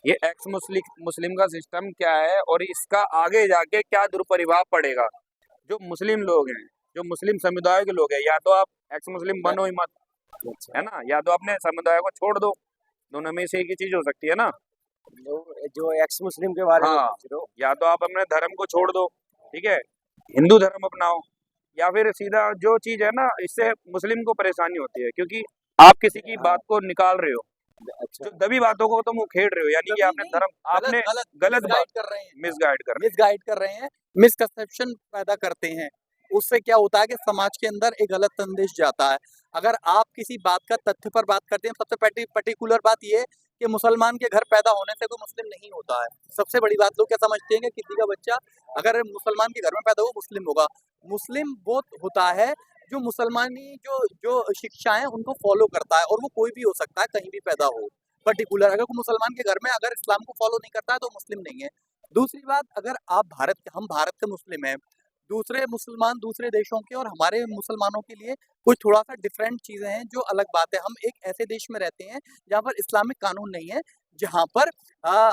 ये एक्स मुस्लिम मुस्लिम का सिस्टम क्या है और इसका आगे जाके क्या दुष्प्रभाव पड़ेगा। जो मुस्लिम लोग हैं, जो मुस्लिम समुदाय के लोग हैं, या तो आप एक्स मुस्लिम बनो ही मत, अच्छा। है ना, या तो अपने समुदाय को छोड़ दो। दोनों में से एक ही चीज हो सकती है ना। जो एक्स मुस्लिम के बारे में हाँ, पूछ रहे हो। या तो आप अपने धर्म को छोड़ दो, ठीक है, हिंदू धर्म अपनाओ, या फिर सीधा जो चीज है ना, इससे मुस्लिम को परेशानी होती है क्योंकि आप किसी की हाँ। बात को निकाल रहे हो, अच्छा। जो दबी बातों को तुम उखेड़ रहे हो, यानी कि कभी आपने नहीं, धर्म, गलत आपने गलत गलत बात मिसगाइड कर रहे हैं, मिसगाइड कर रहे मिसगाइड कर रहे हैं, मिसकंसेप्शन पैदा करते हैं। उससे क्या होता है कि समाज के अंदर एक गलत संदेश जाता है। अगर आप किसी बात का तथ्य पर बात करते हैं, सबसे पर्टिकुलर बात ये है कि मुसलमान के घर पैदा होने से कोई मुस्लिम नहीं होता है। सबसे बड़ी बात लोग क्या समझते हैं कि किसी का बच्चा अगर मुसलमान के घर में पैदा हो मुस्लिम होगा। मुस्लिम वो होता है जो मुसलमानी जो जो शिक्षाएं उनको फॉलो करता है, और वो कोई भी हो सकता है, कहीं भी पैदा हो। पर्टिकुलर अगर कोई मुसलमान के घर में अगर इस्लाम को फॉलो नहीं करता है तो मुस्लिम नहीं है। दूसरी बात, अगर आप हम भारत के मुस्लिम हैं, दूसरे मुसलमान दूसरे देशों के और हमारे मुसलमानों के लिए कुछ थोड़ा सा डिफरेंट चीजें हैं, जो अलग बात है। हम एक ऐसे देश में रहते हैं जहाँ पर इस्लामिक कानून नहीं है, जहाँ पर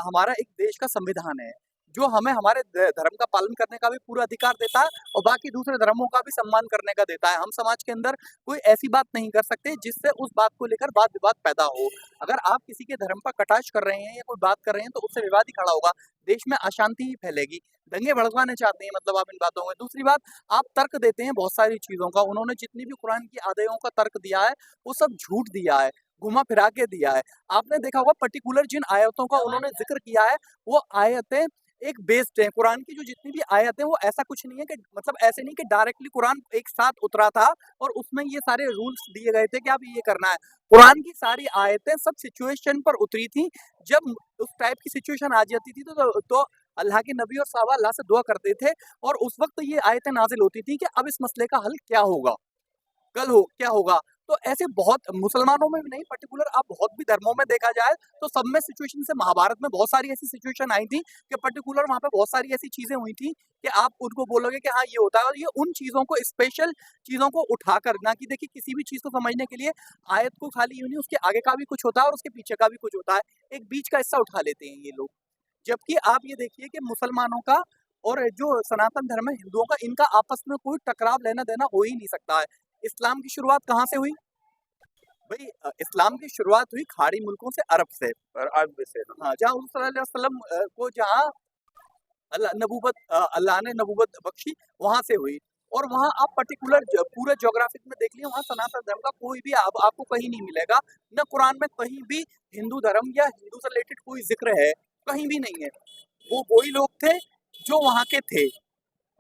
हमारा एक देश का संविधान है जो हमें हमारे धर्म का पालन करने का भी पूरा अधिकार देता है, और बाकी दूसरे धर्मों का भी सम्मान करने का देता है। हम समाज के अंदर कोई ऐसी बात नहीं कर सकते जिससे उस बात को लेकर वाद विवाद पैदा हो। अगर आप किसी के धर्म का कटाक्ष कर रहे हैं या कोई बात कर रहे हैं तो उससे विवाद ही खड़ा होगा, देश में अशांति ही फैलेगी, दंगे भड़काने चाहते हैं मतलब आप इन बातों में। दूसरी बात, आप तर्क देते हैं बहुत सारी चीजों का, उन्होंने जितनी भी कुरान की आयतों का तर्क दिया है वो सब झूठ दिया है, घुमा फिरा के दिया है। आपने देखा होगा पर्टिकुलर जिन आयतों का उन्होंने जिक्र किया है वो आयतें एक बेस्ड है। कुरान की जो जितनी भी आयत है वो ऐसा कुछ नहीं है कि मतलब ऐसे नहीं कि डायरेक्टली कुरान एक साथ उतरा था और उसमें ये सारे रूल्स दिए गए थे कि आप ये करना है। कुरान की सारी आयतें सब सिचुएशन पर उतरी थी। जब उस टाइप की सिचुएशन आ जाती थी तो अल्लाह के नबी और साहबा अल्लाह से दुआ करते थे, और उस वक्त ये आयतें नाजिल होती थी कि अब इस मसले का हल क्या होगा, कल हो क्या होगा। तो ऐसे बहुत मुसलमानों में भी नहीं, पर्टिकुलर आप बहुत भी धर्मों में देखा जाए तो सब में सिचुएशन से महाभारत में बहुत सारी ऐसी सिचुएशन आई थी कि पर्टिकुलर वहां पे बहुत सारी ऐसी चीजें हुई थी कि आप उनको बोलोगे कि हाँ ये होता है, और ये उन चीजों को स्पेशल चीजों को उठा कर, ना कि देखिए किसी भी चीज को समझने के लिए आयत को खाली यूं नहीं, उसके आगे का भी कुछ होता है और उसके पीछे का भी कुछ होता है। एक बीच का हिस्सा उठा लेते हैं ये लोग। जबकि आप ये देखिए कि मुसलमानों का और जो सनातन धर्म है हिंदुओं का, इनका आपस में कोई टकराव लेना देना हो ही नहीं सकता है। इस्लाम की शुरुआत कहाँ से हुई भाई? इस्लाम की शुरुआत हुई खाड़ी मुल्कों से, अरब से। और अब से हाँ, जहाँ हुज़ूर सल्लल्लाहु अलैहि वसल्लम को जहाँ अल्लाह ने नबूवत बख्शी, वहाँ से हुई। और वहाँ आप पर्टिकुलर पूरे ज्योग्राफिक में देख लिया, वहाँ सनातन धर्म का कोई भी आपको कहीं नहीं मिलेगा। न कुरान में कहीं भी हिंदू धर्म या हिंदू से रिलेटेड कोई जिक्र है, कहीं भी नहीं है। वो वही लोग थे जो वहाँ के थे,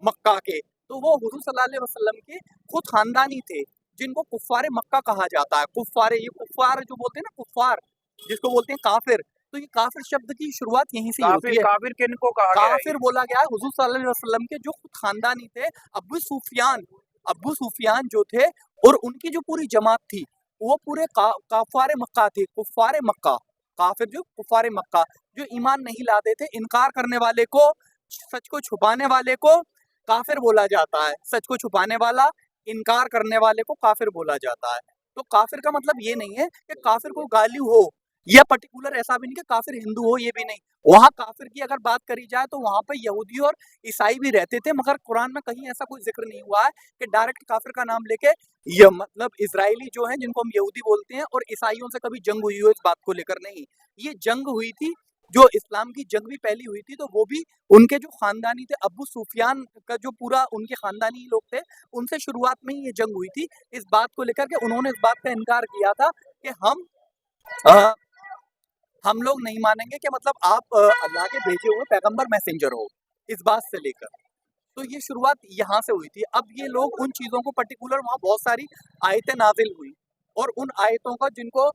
मक्का के। तो वो हुज़ूर सल्लल्लाहु अलैहि वसल्लम के खुद खानदानी थे, जिनको कुफ़ारे मक्का कहा जाता है। कुफ़ारे, ये कुफ़ार जो बोलते हैं ना, कुफ़ार जिसको बोलते हैं काफ़िर, तो ये काफ़िर शब्द की शुरुआत यहीं से ही काफिर, होती है। काफिर किनको कहा गया है ये। काफिर बोला गया है हुजूर सल्लल्लाहु अलैहि वसल्लम के जो खुद खानदानी थे, अब्बू सुफियान जो थे, और उनकी जो पूरी जमात थी, वो पूरे काफारे मक्का थे, कुफारे मक्का। काफिर जो कुफारे मक्का, जो ईमान नहीं लाते थे, इनकार करने वाले को, सच को छुपाने वाले को काफिर बोला जाता है। सच को छुपाने वाला, इनकार करने वाले को काफिर बोला जाता है। तो काफिर का मतलब ये नहीं है कि काफिर को गाली हो, या पर्टिकुलर ऐसा भी नहीं कि काफिर हिंदू हो, ये भी नहीं। वहाँ काफिर की अगर बात करी जाए तो वहाँ पे यहूदी और ईसाई भी रहते थे, मगर कुरान में कहीं ऐसा कोई जिक्र नहीं हुआ है कि डायरेक्ट काफिर का नाम लेके, ये मतलब इजरायली जो हैं जिनको हम यहूदी बोलते हैं और ईसाइयों से कभी जंग हुई हो इस बात को लेकर, नहीं। ये जंग हुई थी, जो इस्लाम की जंग भी पहली हुई थी, तो वो भी उनके जो खानदानी थे, अब्बू सुफियान का जो पूरा उनके खानदानी लोग थे, उनसे शुरुआत में ही ये जंग हुई थी, इस बात को लेकर के उन्होंने इस बात का इनकार किया था कि अ, हम लोग नहीं मानेंगे कि मतलब आप अल्लाह के भेजे हुए पैगंबर मैसेंजर हो, इस बात से लेकर। तो ये शुरुआत यहाँ से हुई थी। अब ये लोग उन चीज़ों को पर्टिकुलर, वहाँ बहुत सारी आयतें नाज़िल हुई, और उन आयतों का जिनको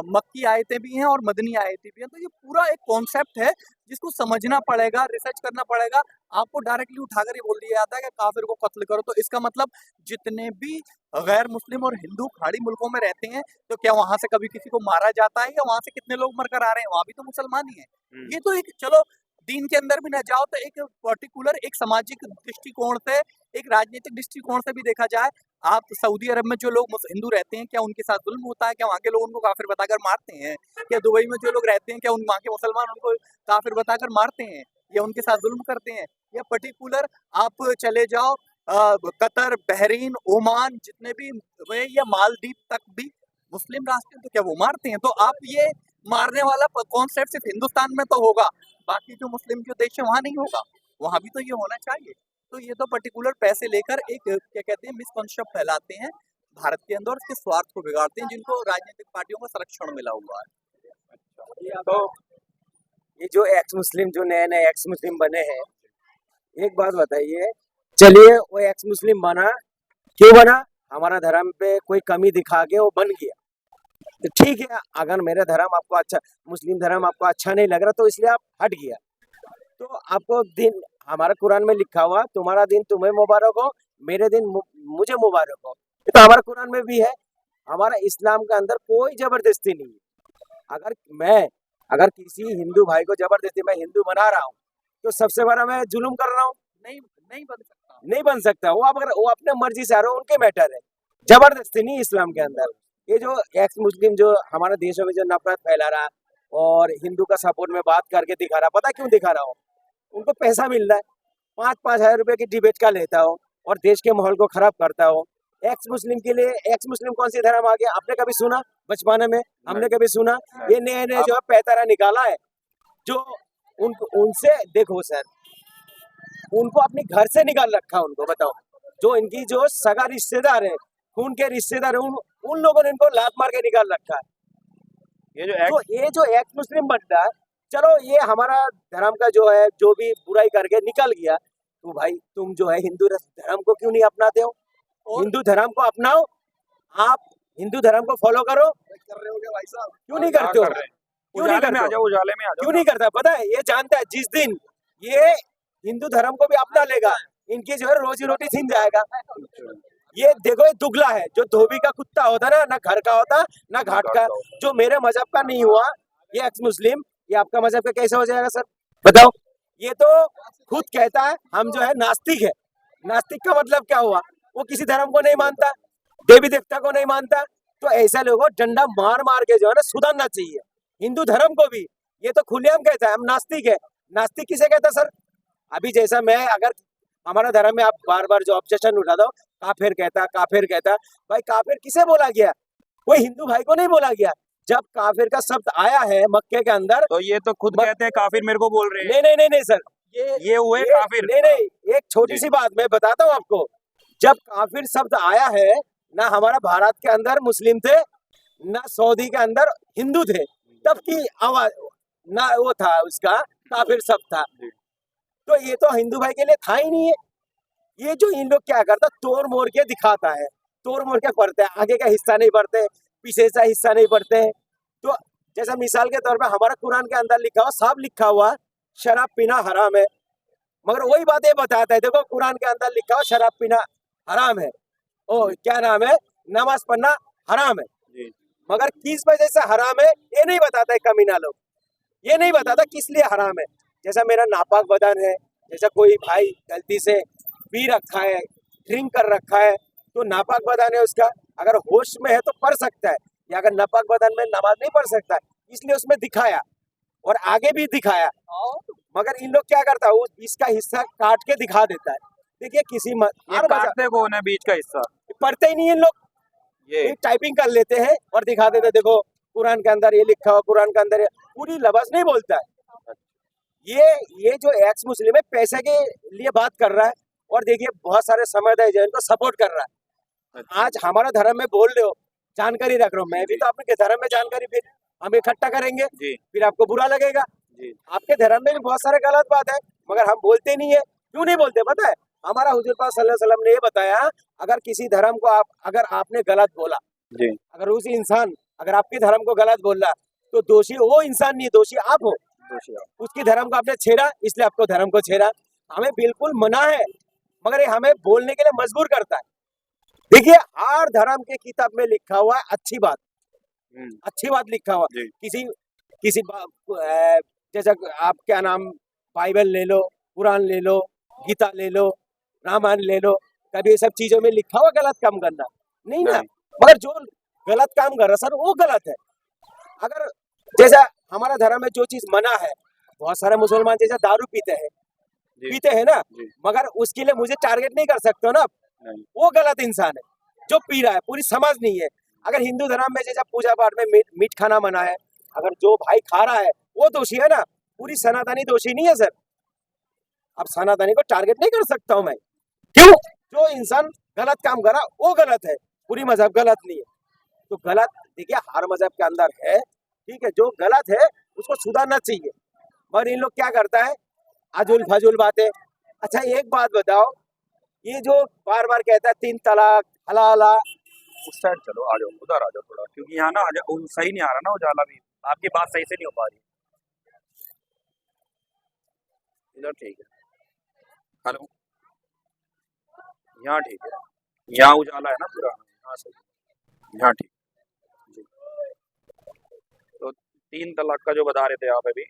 मक्की आयतें भी हैं और मदनी आयतें भी हैं। तो ये पूरा एक कॉन्सेप्ट है जिसको समझना पड़ेगा, रिसर्च करना पड़ेगा। आपको डायरेक्टली उठाकर ये बोल दिया जाता है कि काफ़िर को कत्ल करो, तो इसका मतलब जितने भी गैर मुस्लिम और हिंदू खाड़ी मुल्कों में रहते हैं, तो क्या वहाँ से कभी किसी को मारा जाता है, या वहाँ से कितने लोग मरकर आ रहे हैं? वहाँ भी तो मुसलमान ही हैं। ये तो एक, चलो दीन के अंदर भी ना जाओ तो एक पर्टिकुलर एक सामाजिक दृष्टिकोण से, एक राजनीतिक दृष्टिकोण से भी देखा जाए, आप सऊदी अरब में जो लोग हिंदू रहते हैं, क्या उनके साथ जुल्म होता है? क्या वहाँ के लोग उनको काफिर बताकर मारते हैं? क्या दुबई में जो लोग रहते हैं, क्या वहाँ के मुसलमान उनको काफिर बताकर मारते हैं या उनके साथ जुल्म करते हैं? या पर्टिकुलर आप चले जाओ कतर, बहरीन, ओमान, जितने भी हुए, या मालदीव तक भी मुस्लिम राष्ट्र हैं, तो क्या वो मारते हैं? तो आप ये मारने वाला कॉन्सेप्ट सिर्फ हिंदुस्तान में तो होगा, बाकी जो मुस्लिम जो देश है वहां नहीं होगा, वहां भी तो ये होना चाहिए। तो ये तो पर्टिकुलर पैसे लेकर एक क्या कहते हैं मिसकॉन्सेप्ट फैलाते हैं भारत के अंदर और उसके स्वार्थ को बिगाड़ते हैं, जिनको राजनीतिक पार्टियों का संरक्षण मिला हुआ है। तो ये जो एक्स मुस्लिम जो नए नए एक्स मुस्लिम बने हैं, एक बात बताइए, चलिए वो एक्स मुस्लिम बना, क्यों बना? हमारा धर्म पे कोई कमी दिखा के वो बन गया, तो ठीक है। अगर मेरा धर्म आपको अच्छा, मुस्लिम धर्म आपको अच्छा नहीं लग रहा, तो इसलिए आप हट गया। तो आपको दिन, हमारा कुरान में लिखा हुआ, तुम्हारा दिन तुम्हें मुबारक हो, मेरे दिन मुझे मुबारक हो, ये तो हमारा कुरान में भी है। हमारा इस्लाम के अंदर कोई जबरदस्ती नहीं है। अगर किसी हिंदू भाई को जबरदस्ती मैं हिंदू बना रहा हूँ, तो सबसे बड़ा मैं जुल्म कर रहा हूँ। नहीं बन सकता। नहीं बन सकता। वो अगर वो अपने मर्जी से आ रहे हो, उनके मैटर है, जबरदस्ती नहीं इस्लाम के अंदर। ये जो एक्स मुस्लिम जो हमारे देशों में जो नफरत फैला रहा और हिंदू का सपोर्ट में बात करके दिखा रहा, पता क्यों दिखा रहा हो? उनको पैसा मिल रहा है, 5-5 हजार रुपए की डिबेट का लेता हो और देश के माहौल को खराब करता हो। एक्स मुस्लिम के लिए, एक्स मुस्लिम कौन सी धर्म आ गया? आपने कभी सुना? बचपन में हमने कभी सुना? ये नए नए जो है पैतारा निकाला है, जो उनसे देखो सर, उनको अपने घर से निकाल रखा, उनको बताओ, जो इनकी जो सगा रिश्तेदार है, खून के रिश्तेदार है, उन लोगों ने इनको लात मार के निकाल रखा है। ये जो एक्स मुस्लिम बनता है, चलो ये हमारा धर्म का जो है, जो भी बुराई करके निकल गया, तो भाई तुम जो है हिंदू धर्म को क्यों नहीं अपनाते हो? हिंदू धर्म को अपनाओ, आप हिंदू धर्म को फॉलो करो। कर रहे हो क्या भाई साहब? क्यों नहीं करते हो? क्यों नहीं करते हो? उजाले में आ जाओ। क्यों नहीं करता? पता है, ये जानता है जिस दिन ये हिंदू धर्म को भी अपना लेगा, इनकी जो है रोजी रोटी छिन जाएगा। ये देखो, ये दुगला है, जो धोबी का कुत्ता होता ना घर का होता ना घाट का। जो मेरे मजहब का नहीं हुआ, ये एक्स मुस्लिम, ये आपका मजहब का कैसे हो जाएगा सर? बताओ। ये तो खुद कहता है हम जो है नास्तिक है। नास्तिक का मतलब क्या हुआ? वो किसी धर्म को नहीं मानता, देवी देवता को नहीं मानता। तो ऐसा लोगों डंडा मार मार के जो है ना सुधारना चाहिए हिंदू धर्म को भी। ये तो खुलेआम कहता है हम नास्तिक है। नास्तिक किसे कहता सर? अभी जैसा मैं, अगर हमारा धर्म में आप बार बार जो ऑब्जेक्शन उठा दो, काफिर कहता, भाई काफिर किसे बोला गया? कोई हिंदू भाई को नहीं बोला गया। जब काफिर का शब्द आया है मक्के के अंदर, तो ये तो खुद कहते हैं काफिर मेरे को बोल रहे हैं। नहीं सर, ये हुए काफिर। नहीं, एक छोटी सी बात मैं बताता हूँ आपको। जब काफिर शब्द आया है, ना हमारा भारत के अंदर मुस्लिम थे, ना सऊदी के अंदर हिंदू थे, तब की आवाज ना वो था, उसका काफिर शब्द था। तो ये तो हिंदू भाई के लिए था ही नहीं है। ये जो इन लोग क्या करता, तोड़ मोड़ के दिखाता है, तोड़ मोड़ के पढ़ते हैं, आगे का हिस्सा नहीं पढ़ते, पीछे का हिस्सा नहीं पढ़ते हैं। तो जैसा मिसाल के तौर पे हमारा कुरान के अंदर लिखा हुआ, साफ लिखा हुआ, शराब पीना हराम है, मगर वही बात ये बताता है, देखो कुरान के अंदर लिखा हुआ शराब पीना हराम है, ओ क्या नाम है, नमाज पढ़ना हराम है, मगर किस वजह से हराम है ये नहीं बताता है कमीना लोग। ये नहीं बताता किस लिए हराम है। जैसा मेरा नापाक बदन है, जैसा कोई भाई गलती से पी रखा है, ड्रिंक कर रखा है, तो नापाक बदन है उसका, अगर होश में है तो पढ़ सकता है, या अगर नापाक बदन में नमाज नहीं पढ़ सकता, इसलिए उसमें दिखाया और आगे भी दिखाया। मगर इन लोग क्या करता है, इसका हिस्सा काट के दिखा देता है। देखिए किसी काटते कौन है बीच का हिस्सा? पढ़ते ही नहीं इन लोग, ये टाइपिंग कर लेते हैं और दिखा देते, देखो कुरान के अंदर ये लिखा हुआ, कुरान के अंदर पूरी लफ्ज नहीं बोलता है। ये जो एक्स मुस्लिम है पैसे के लिए बात कर रहा है, और देखिए बहुत सारे समुदाय जो इनको सपोर्ट कर रहा है। आज हमारा धर्म में बोल रहे हो, जानकारी रख रहा हूँ, मैं भी तो अपने धर्म में जानकारी फिर हम इकट्ठा करेंगे, फिर आपको बुरा लगेगा। आपके धर्म में भी बहुत सारे गलत बात है, मगर हम बोलते नहीं है। क्यों नहीं बोलते पता है? हमारा हुजूर पाक सल्लल्लाहु अलैहि वसल्लम ने ये बताया, अगर किसी धर्म को अगर आपने गलत बोला, अगर उस इंसान अगर आपके धर्म को गलत बोल रहा, तो दोषी वो इंसान नहीं, दोषी आप हो। उसकी धर्म को आपने छेड़ा, इसलिए आपको धर्म को छेड़ा। हमें बिल्कुल मना है, मगर ये हमें बोलने के लिए मजबूर करता है। देखिए हर धर्म के किताब में लिखा हुआ है अच्छी बात लिखा हुआ। किसी जैसा आप क्या नाम, बाइबल ले लो, कुरान ले लो, गीता ले लो, रामायण ले लो, कभी ये सब चीजों में लिखा हुआ गलत काम करना नहीं ना। नहीं। मगर जो गलत काम कर रहा सर वो गलत है। अगर जैसा हमारा धर्म में जो चीज मना है, बहुत सारे मुसलमान जैसा दारू जी। पीते हैं ना, जी। मगर उसके लिए मुझे टारगेट नहीं कर सकते हो ना आप। नहीं। वो गलत इंसान है जो पी रहा है, पूरी समझ नहीं है। अगर हिंदू धर्म में जैसा पूजा पाठ में मीट खाना मना है, अगर जो भाई खा रहा है वो दोषी है ना, पूरी सनातनी दोषी नहीं है सर। अब सनातनी को टारगेट नहीं कर सकता हूं मैं, क्यों? जो इंसान गलत काम करा वो गलत है, पूरी मजहब गलत नहीं है। तो गलत देखिए हर मजहब के अंदर है, ठीक है, जो गलत है उसको सुधारना चाहिए। मगर इन लोग क्या करता है, आजुल फाजुल बातें। अच्छा एक बात बताओ, ये जो बार बार कहता है 3 तलाक हलाला, उस साइड चलो, आ जाओ, उधर आ जाओ थोड़ा, क्योंकि यहाँ ना सही नहीं आ रहा ना उजाला भी, आपकी बात सही से नहीं हो पा रही। इधर ठीक है, हेलो, यहाँ ठीक है, यहाँ उजाला है ना पूरा, यहाँ सही, यहाँ ठीक जी। तो 3 तलाक का जो बता रहे थे आप अभी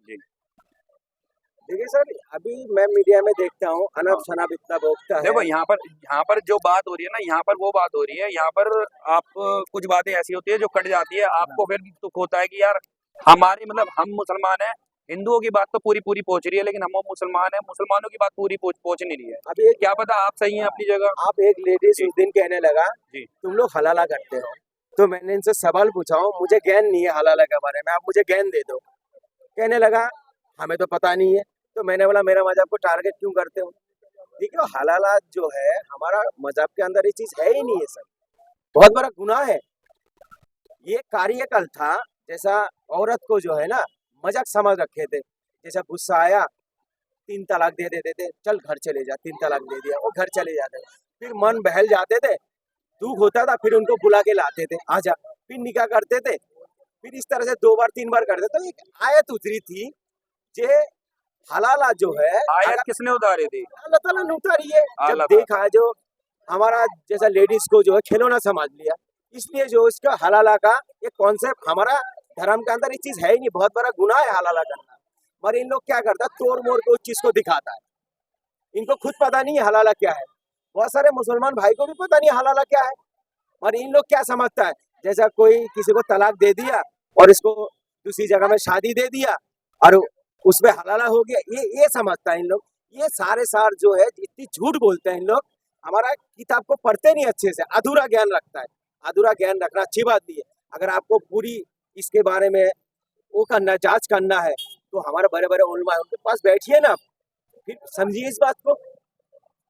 जी। देखिए सर अभी मैं मीडिया में देखता हूँ अनब हाँ। शनाब इतना बोलता है। देखो यहाँ पर जो बात हो रही है ना, यहाँ पर वो बात हो रही है, यहाँ पर आप कुछ बातें ऐसी होती है जो कट जाती है, आपको फिर दुख होता है कि यार हमारी मतलब हम मुसलमान हैं, हिंदुओं की बात तो पूरी पूरी पहुंच रही है, लेकिन हम मुसलमान हैं, मुसलमानों की बात पूरी पहुंच नहीं रही है। अभी एक क्या पता आप सही हैं अपनी जगह। आप एक लेडीज जी। उस दिन कहने लगा जी। तुम लोग हलाला करते हो, तो मैंने इनसे सवाल पूछा हूँ, मुझे ज्ञान नहीं है हलाला के बारे में, आप मुझे ज्ञान दे दो। कहने लगा हमें तो पता नहीं है। तो मैंने बोला मेरा मजहब को टारगेट क्यों करते हो? देखिए हलाला जो है हमारा मजहब के अंदर ये चीज है ही नहीं है सर, बहुत बड़ा गुनाह है। ये कार्यकाल था, जैसा औरत को जो है ना मजाक समझ रखे थे, जैसा गुस्सा आया 3 तलाक दे देते थे, चल घर चले जा, 3 तलाक दे दिया, वो घर चले जाते, फिर मन बहल जाते थे, दुख होता था, फिर उनको बुला के लाते थे, आजा, फिर निकाह करते थे, फिर इस तरह से 2 बार 3 बार करते। तो एक आयत उतरी थी जे हलाला जो है आयत किसने उतारी थी? अल्लाह ताला ने उतारी है। जब अल्लाह देखा जो हमारा जैसा लेडीज को जो है खिलौना समझ लिया, इसलिए जो इसका हलाला का एक कॉन्सेप्ट हमारा धर्म के अंदर ये चीज है ही नहीं, बहुत बड़ा गुनाह है हलाला करना। मगर इन लोग क्या करता है, तोड़ मोड़ के उस चीज को दिखाता है, इनको खुद पता नहीं है हलाला क्या है। बहुत सारे मुसलमान भाई को भी पता नहीं हलाला क्या है, और इन लोग क्या समझता है, जैसा कोई किसी को तलाक दे दिया और इसको दूसरी जगह में शादी दे दिया और उसमें हलाला हो गया, ये समझता है इन लोग। ये सारे सार जो है इतनी झूठ बोलते हैं इन लोग, हमारा किताब को पढ़ते नहीं अच्छे से, अधूरा ज्ञान रखता है। अधूरा ज्ञान रखना अच्छी बात नहीं है। अगर आपको पूरी इसके बारे में वो करना, जांच करना है, तो हमारे बड़े बड़े उलमा है उनके पास बैठिए ना, फिर समझिए इस बात को।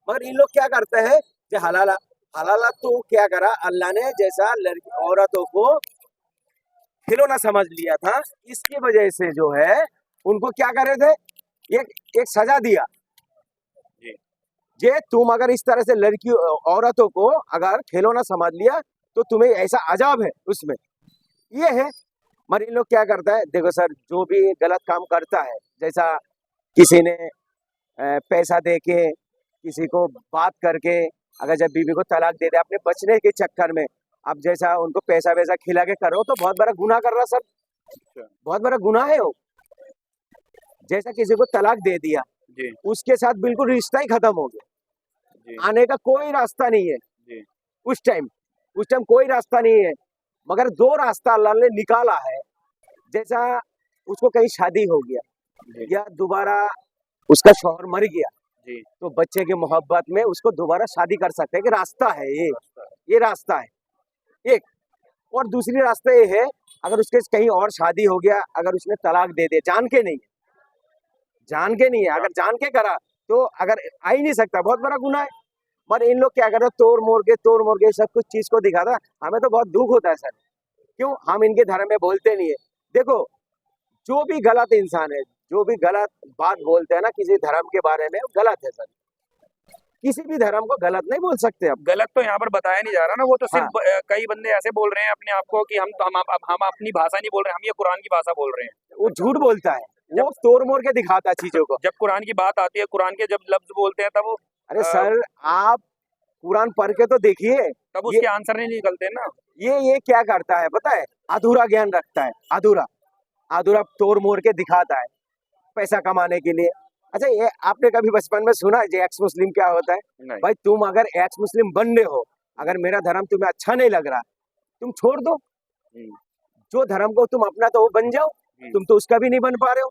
मगर इन लोग क्या करते हैं, जो हलाला हलाला तो क्या करा अल्लाह ने, जैसा लड़की औरतों को खिलौना समझ लिया था, इसकी वजह से जो है उनको क्या करे थे, एक सजा दिया जी। जे तुम अगर इस तरह से लड़की औरतों को अगर खिलौना समझ लिया तो तुम्हें ऐसा अजाब है उसमें, ये है। मगर इन लोग क्या करता है, देखो सर जो भी गलत काम करता है, जैसा किसी ने पैसा दे के, किसी को बात करके, अगर जब बीवी को तलाक दे दे अपने बचने के चक्कर में, अब जैसा उनको पैसा वैसा खिला के करो तो बहुत बड़ा गुनाह कर रहा सर, बहुत बड़ा गुनाह है वो। जैसा किसी को तलाक दे दिया जी। उसके साथ बिल्कुल रिश्ता ही खत्म हो गया, जी। आने का कोई रास्ता नहीं है जी। उस टाइम कोई रास्ता नहीं है। मगर 2 रास्ता अल्लाह ने निकाला है, जैसा उसको कहीं शादी हो गया जी। या दोबारा उसका शौहर मर गया, जी। तो बच्चे की मोहब्बत में उसको दोबारा शादी कर सकते हैं कि रास्ता है ये रास्ता है एक। और दूसरी रास्ता ये है, अगर उसके कहीं और शादी हो गया, अगर उसने तलाक दे दिया जान के नहीं है, अगर जान के करा तो अगर आ ही नहीं सकता, बहुत बड़ा गुनाह है। पर इन लोग क्या कर रहे हैं, तोड़ मोड़ के सब कुछ चीज को दिखाता। हमें तो बहुत दुख होता है सर, क्यों हम इनके धर्म में बोलते नहीं है। देखो जो भी गलत इंसान है, जो भी गलत बात बोलते हैं ना किसी धर्म के बारे में, गलत है सर, किसी भी धर्म को गलत नहीं बोल सकते आप। गलत तो यहाँ पर बताया नहीं जा रहा ना, वो तो सिर्फ कई बंदे ऐसे बोल रहे हैं अपने आप को कि हम अपनी भाषा नहीं बोल रहे, हम ये कुरान की भाषा बोल रहे हैं। वो झूठ बोलता है, वो तोड़ मोड़ के दिखाता है चीजों को। जब कुरान की बात आती है, कुरान के जब लफ्ज बोलते हैं, तब वो अरे सर आप कुरान पढ़ के तो देखिए, तब उसके आंसर नहीं निकलते ना। ये क्या करता है पता है, अधूरा ज्ञान रखता है, अधूरा तोड़ मोड़ के दिखाता है पैसा कमाने के लिए। अच्छा, ये आपने कभी बचपन में सुना है जो एक्स मुस्लिम क्या होता है? नहीं। भाई तुम अगर एक्स मुस्लिम बन रहे हो, अगर मेरा धर्म तुम्हें अच्छा नहीं लग रहा, तुम छोड़ दो। हम्म, जो धर्म को तुम अपना तो वो बन जाओ। तुम तो उसका भी नहीं बन पा रहे हो,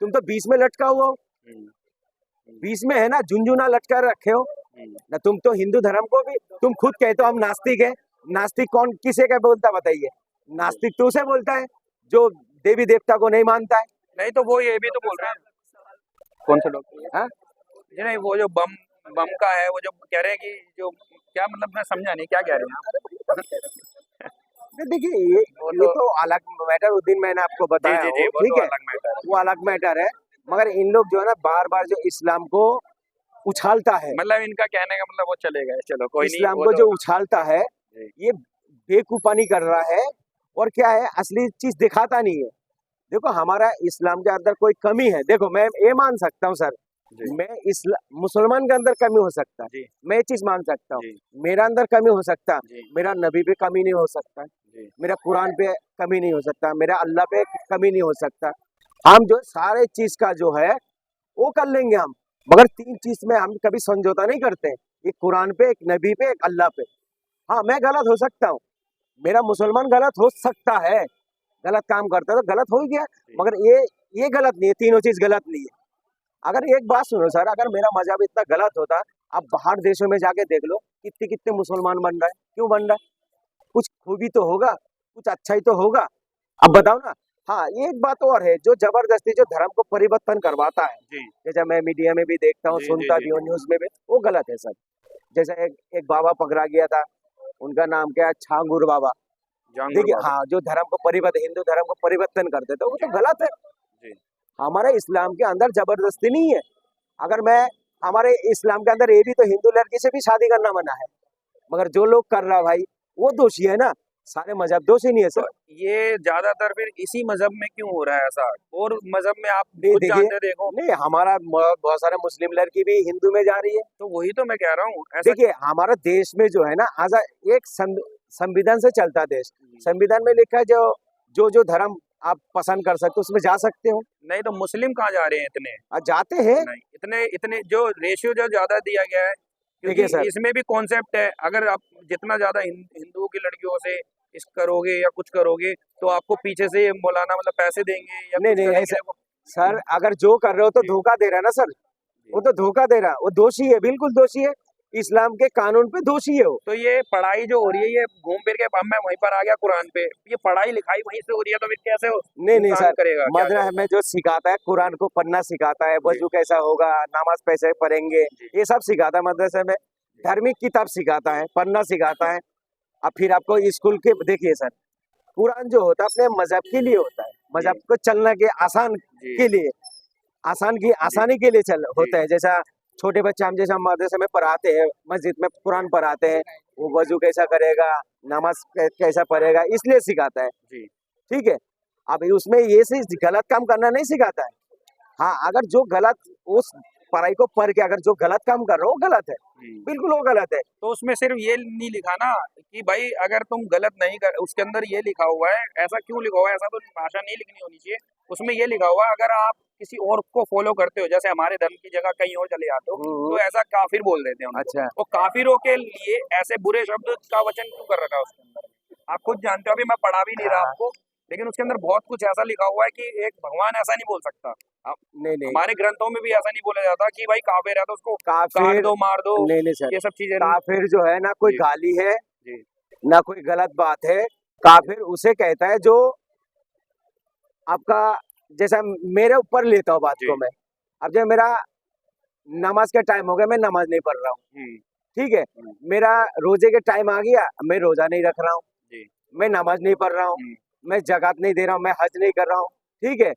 तुम तो बीच में लटका हुआ हो। हम्म, बीच में है ना, झुंझुना लटका रखे हो ना। तुम तो हिंदू धर्म को भी, तुम खुद कहते हो हम नास्तिक है। नास्तिक कौन किसे क्या बोलता बताइए? नास्तिक तो उसे बोलता है जो देवी देवता को नहीं मानता है। नहीं तो वो ये भी तो बोल रहे हैं। कौन सा डॉक्टर? हाँ? जी नहीं, वो जो बम बम का है, वो जो कह रहे हैं कि जो क्या मतलब, मैं समझा नहीं क्या कह रहे हैं आप। नहीं, देखिए ये तो अलग मैटर, उस दिन मैंने आपको जी बताया जी हो, जी, वो ठीक तो है, अलग मैटर है। वो अलग मैटर है। मगर इन लोग जो है ना बार बार जो इस्लाम को उछालता है, मतलब इनका कहने का मतलब वो चलेगा, चलो कोई नहीं, इस्लाम वो को तो जो उछालता है, जी। ये बेकूफानी कर रहा है। और क्या है, असली चीज दिखाता नहीं है। देखो हमारा इस्लाम के अंदर कोई कमी है, देखो मैं ये मान सकता हूँ सर, जी मैं मुसलमान के अंदर कमी हो सकता है, जी मैं ये चीज मान सकता हूँ। जी मेरा अंदर कमी हो सकता है, जी मेरा नबी पे कमी नहीं हो सकता, जी मेरा कुरान पे कमी नहीं हो सकता, मेरा अल्लाह पे कमी नहीं हो सकता। हम जो सारे चीज का जो है वो कर लेंगे हम, मगर तीन चीज में हम कभी समझौता नहीं करते। एक कुरान पे, एक नबी पे, एक अल्लाह पे। हाँ, मैं गलत हो सकता हूँ, मेरा मुसलमान गलत हो सकता है, गलत काम करता है तो गलत हो ही गया, मगर ये गलत नहीं है, तीनों चीज गलत नहीं है। अगर एक बात सुनो सर, अगर मेरा मजहब इतना गलत होता, आप बाहर देशों में जाके देख लो कितने कितने मुसलमान बन रहा है, क्यों बन रहा है? कुछ खूबी तो होगा, कुछ अच्छा ही तो होगा। अब बताओ ना। हाँ, ये एक बात और है, जो जबरदस्ती जो धर्म को परिवर्तन करवाता है, जी जैसे मैं मीडिया में भी देखता हूँ, जी जी सुनता जी भी हूँ, न्यूज में भी, वो गलत है सर। जैसे एक बाबा पकड़ा गया था, उनका नाम क्या है, छांगुर बाबा। जांगुर देखिए बाबा। हाँ, जो धर्म को परिवर्तन, हिंदू धर्म को परिवर्तन करते थे, वो तो गलत है। जी हमारे इस्लाम के अंदर जबरदस्ती नहीं है। अगर मैं, हमारे इस्लाम के अंदर ये भी तो हिंदू लड़की से भी शादी करना मना है, मगर जो लोग कर रहा भाई वो दोषी है ना, सारे मजहब दोषी नहीं है तो सर। ये ज्यादातर फिर इसी मजहब में क्यों हो रहा है ऐसा? और मजहब में आप नहीं खुद देखिए, जानते देखो, नहीं हमारा बहुत सारे मुस्लिम लड़की भी हिंदू में जा रही है। तो वही तो मैं कह रहा हूँ ऐसा। देखिए हमारा देश में जो है ना, आज एक संविधान से चलता देश, संविधान में लिखा है जो धर्म आप पसंद कर सकते हो उसमें जा सकते हो। नहीं तो मुस्लिम कहाँ जा रहे हैं इतने? जाते हैं। नहीं, इतने इतने जो रेशियो जो ज्यादा दिया गया है, क्योंकि देखिए सर, इसमें भी कॉन्सेप्ट है, अगर आप जितना ज्यादा हिंदुओं की लड़कियों से इस करोगे या कुछ करोगे तो आपको पीछे से मौलाना मतलब पैसे देंगे या नहीं कुछ नहीं करेंगे ऐसा वो। सर, अगर जो कर रहे हो तो जी धोखा दे रहा है ना सर, जी। वो तो धोखा दे रहा है, वो दोषी है, बिल्कुल दोषी है, इस्लाम के कानून पे दोषी है वो। तो ये पढ़ाई जो हो रही है, ये घूम फिर के, अब मैं वहीं पर आ गया कुरान पे, ये पढ़ाई लिखाई वहीं से हो रही है, तो फिर कैसे नहीं नहीं इंसान सर, करेगा, क्या मदरसा करेगा? में जो सिखाता है, कुरान को पढ़ना सिखाता है, जी वजू कैसा होगा, नमाज कैसे पढ़ेंगे, जी ये सब सिखाता है मदरसे में। धार्मिक किताब सिखाता है, पढ़ना सिखाता है। अब फिर आपको स्कूल के देखिए सर, कुरान जो होता है अपने मजहब के लिए होता है, जी मजहब को चलने के आसान जी के लिए, जी आसानी के लिए चल जी होता है। जैसा छोटे बच्चे हम जैसा मदरसे में पढ़ाते हैं, मस्जिद में कुरान पढ़ाते हैं, वो वजू कैसा करेगा, नमाज कैसा पढ़ेगा, इसलिए सिखाता है, जी ठीक है। अब उसमें ये से गलत काम करना नहीं सिखाता है। हाँ, अगर जो गलत, उस पढ़ाई को पढ़ के अगर जो गलत काम कर रहे हो वो गलत है, जी। बिल्कुल वो गलत है। तो उसमें सिर्फ ये नहीं लिखा ना कि भाई अगर तुम गलत नहीं कर, उसके अंदर ये लिखा हुआ है, ऐसा क्यों लिखा हुआ है, ऐसा तो भाषा नहीं लिखनी होनी चाहिए। उसमें ये लिखा हुआ है अगर आप किसी और को फॉलो करते हो, जैसे हमारे धर्म की जगह कहीं और चले जाते हो, तो ऐसा काफिर बोल देते हैं उनको। अच्छा, और काफिरों के लिए ऐसे बुरे शब्द का वचन क्यों कर रखा है उसके अंदर? आप खुद जानते हो, अभी मैं पढ़ा भी नहीं रहा हाँ, आपको, लेकिन उसके अंदर बहुत कुछ ऐसा लिखा हुआ है कि एक भगवान ऐसा नहीं बोल सकता। नहीं नहीं, हमारे ग्रंथों में भी ऐसा नहीं बोला जाता कि भाई काफिर है तो उसको काट काफिर, दो, मार दो, नहीं नहीं सर, ये सब चीजें। काफिर जो है ना कोई जी गाली है, जी ना कोई गलत बात है। काफिर उसे कहता है जो आपका, जैसा मेरे ऊपर लेता हूँ बात जी को मैं, अब जब मेरा नमाज का टाइम हो गया, मैं नमाज नहीं पढ़ रहा हूँ, हम्म, ठीक है, मेरा रोजे के टाइम आ गया, मैं रोजा नहीं रख रहा हूँ, जी मैं नमाज नहीं पढ़ रहा हूँ, हम्म, मैं ज़कात नहीं दे रहा हूँ, मैं हज नहीं कर रहा हूँ, ठीक है,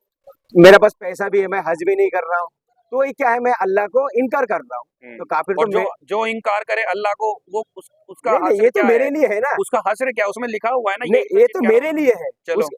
मेरे पास पैसा भी है, मैं हज भी नहीं कर रहा हूँ, तो ये क्या है, मैं अल्लाह को इनकार कर रहा हूँ। तो काफिर और तो जो मैं, जो इनकार करे अल्लाह को, वो उसका नहीं नहीं, हश्र ये तो क्या है? मेरे लिए है ना, उसका हश्र क्या है? उसमें लिखा हुआ है ना, यही नहीं मैं ये चीज तो कह रहा मेरे हूँ। लिए है, चलो उस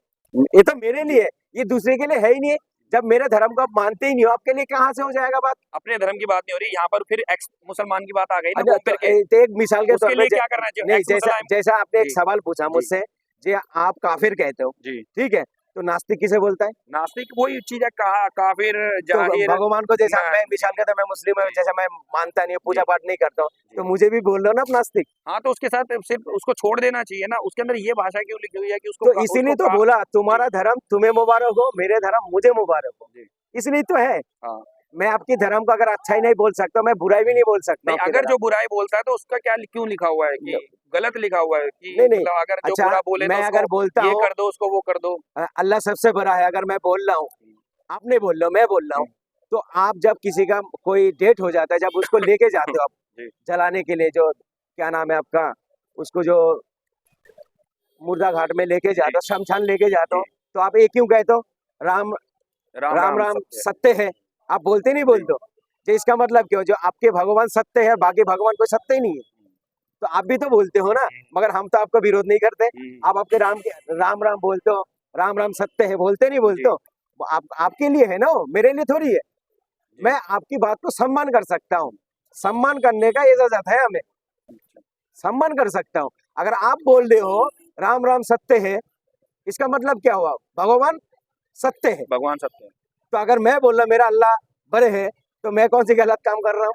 ये तो मेरे जी, लिए है, ये दूसरे के लिए है ही नहीं है। जब मेरे धर्म को आप मानते ही नहीं हो, आपके लिए कहाँ से हो जाएगा बात? अपने धर्म की बात नहीं हो रही यहाँ पर, फिर एक्स मुसलमान की बात आ गई ना अच्छा, घूम फिर के। तो एक मिसाल के उसके तौर पे लिए क्या करना चाहिए नहीं, एक्स जैसा मुसलमान? जैसा आपने एक जी सवाल पूछा जी मुझसे, जी आप काफिर कहते हो, जी ठीक है, तो नास्तिक किसे बोलता है? नास्तिक वही चीज है, कहा काफिर तो जाहिर। भगवान को जैसा मैं- मैं मिसाल के, मैं मुस्लिम हूँ, जैसा मैं मानता नहीं हूँ, पूजा जी। पाठ नहीं करता हूँ, जी। तो मुझे भी बोल रहे हो ना आप नास्तिक। हाँ, तो उसके साथ सिर्फ उसको छोड़ देना चाहिए ना, उसके अंदर ये भाषा क्यों लिखी हुई है कि उसको तो इसीलिए तो बोला तुम्हारा धर्म तुम्हें मुबारक हो, मेरे धर्म मुझे मुबारक हो, जी। इसलिए तो है। हाँ। मैं आपकी धर्म को अगर अच्छा ही नहीं बोल सकता, मैं बुराई भी नहीं बोल सकता नहीं, आपके अगर धर्म जो बुराई बोलता है तो उसका क्या क्यों लिखा हुआ है कि गलत लिखा हुआ है कि नहीं, नहीं। मतलब अगर जो अच्छा, बुरा बोले मैं तो अगर उसको बोलता ये हूँ कर दो, उसको वो कर दो। अल्लाह सबसे बड़ा है, अगर मैं बोल रहा हूँ, आप नहीं बोल रहे हो, मैं बोल रहा हूँ, तो आप जब किसी का कोई डेट हो जाता है, जब उसको लेके जाते हो आप जी। जलाने के लिए, जो क्या नाम है आपका, उसको जो मुर्दा घाट में लेके जाते हो, शमशान लेके जाते हो, जी। तो आप ये क्यों कहते हो राम राम राम राम राम सत्य। सत्य है? आप बोलते नहीं बोलते हो? तो इसका मतलब क्यों, जो आपके भगवान सत्य है, बाकी भगवान कोई सत्य ही नहीं है, तो आप भी तो बोलते हो ना, मगर हम तो आपका विरोध नहीं करते। आप आपके राम के राम राम बोलते हो, राम राम सत्य है, बोलते नहीं बोलते हो? वो आप आपके लिए है ना, वो मेरे लिए थोड़ी है। मैं आपकी बात को सम्मान कर सकता हूँ, सम्मान करने का इजाजत है हमें, सम्मान कर सकता हूँ। अगर आप बोल रहे हो राम राम सत्य है, इसका मतलब क्या हुआ, भगवान सत्य है। भगवान सत्य है। तो अगर मैं बोल रहा मेरा अल्लाह बड़े है, तो मैं कौन सी गलत काम कर रहा हूँ?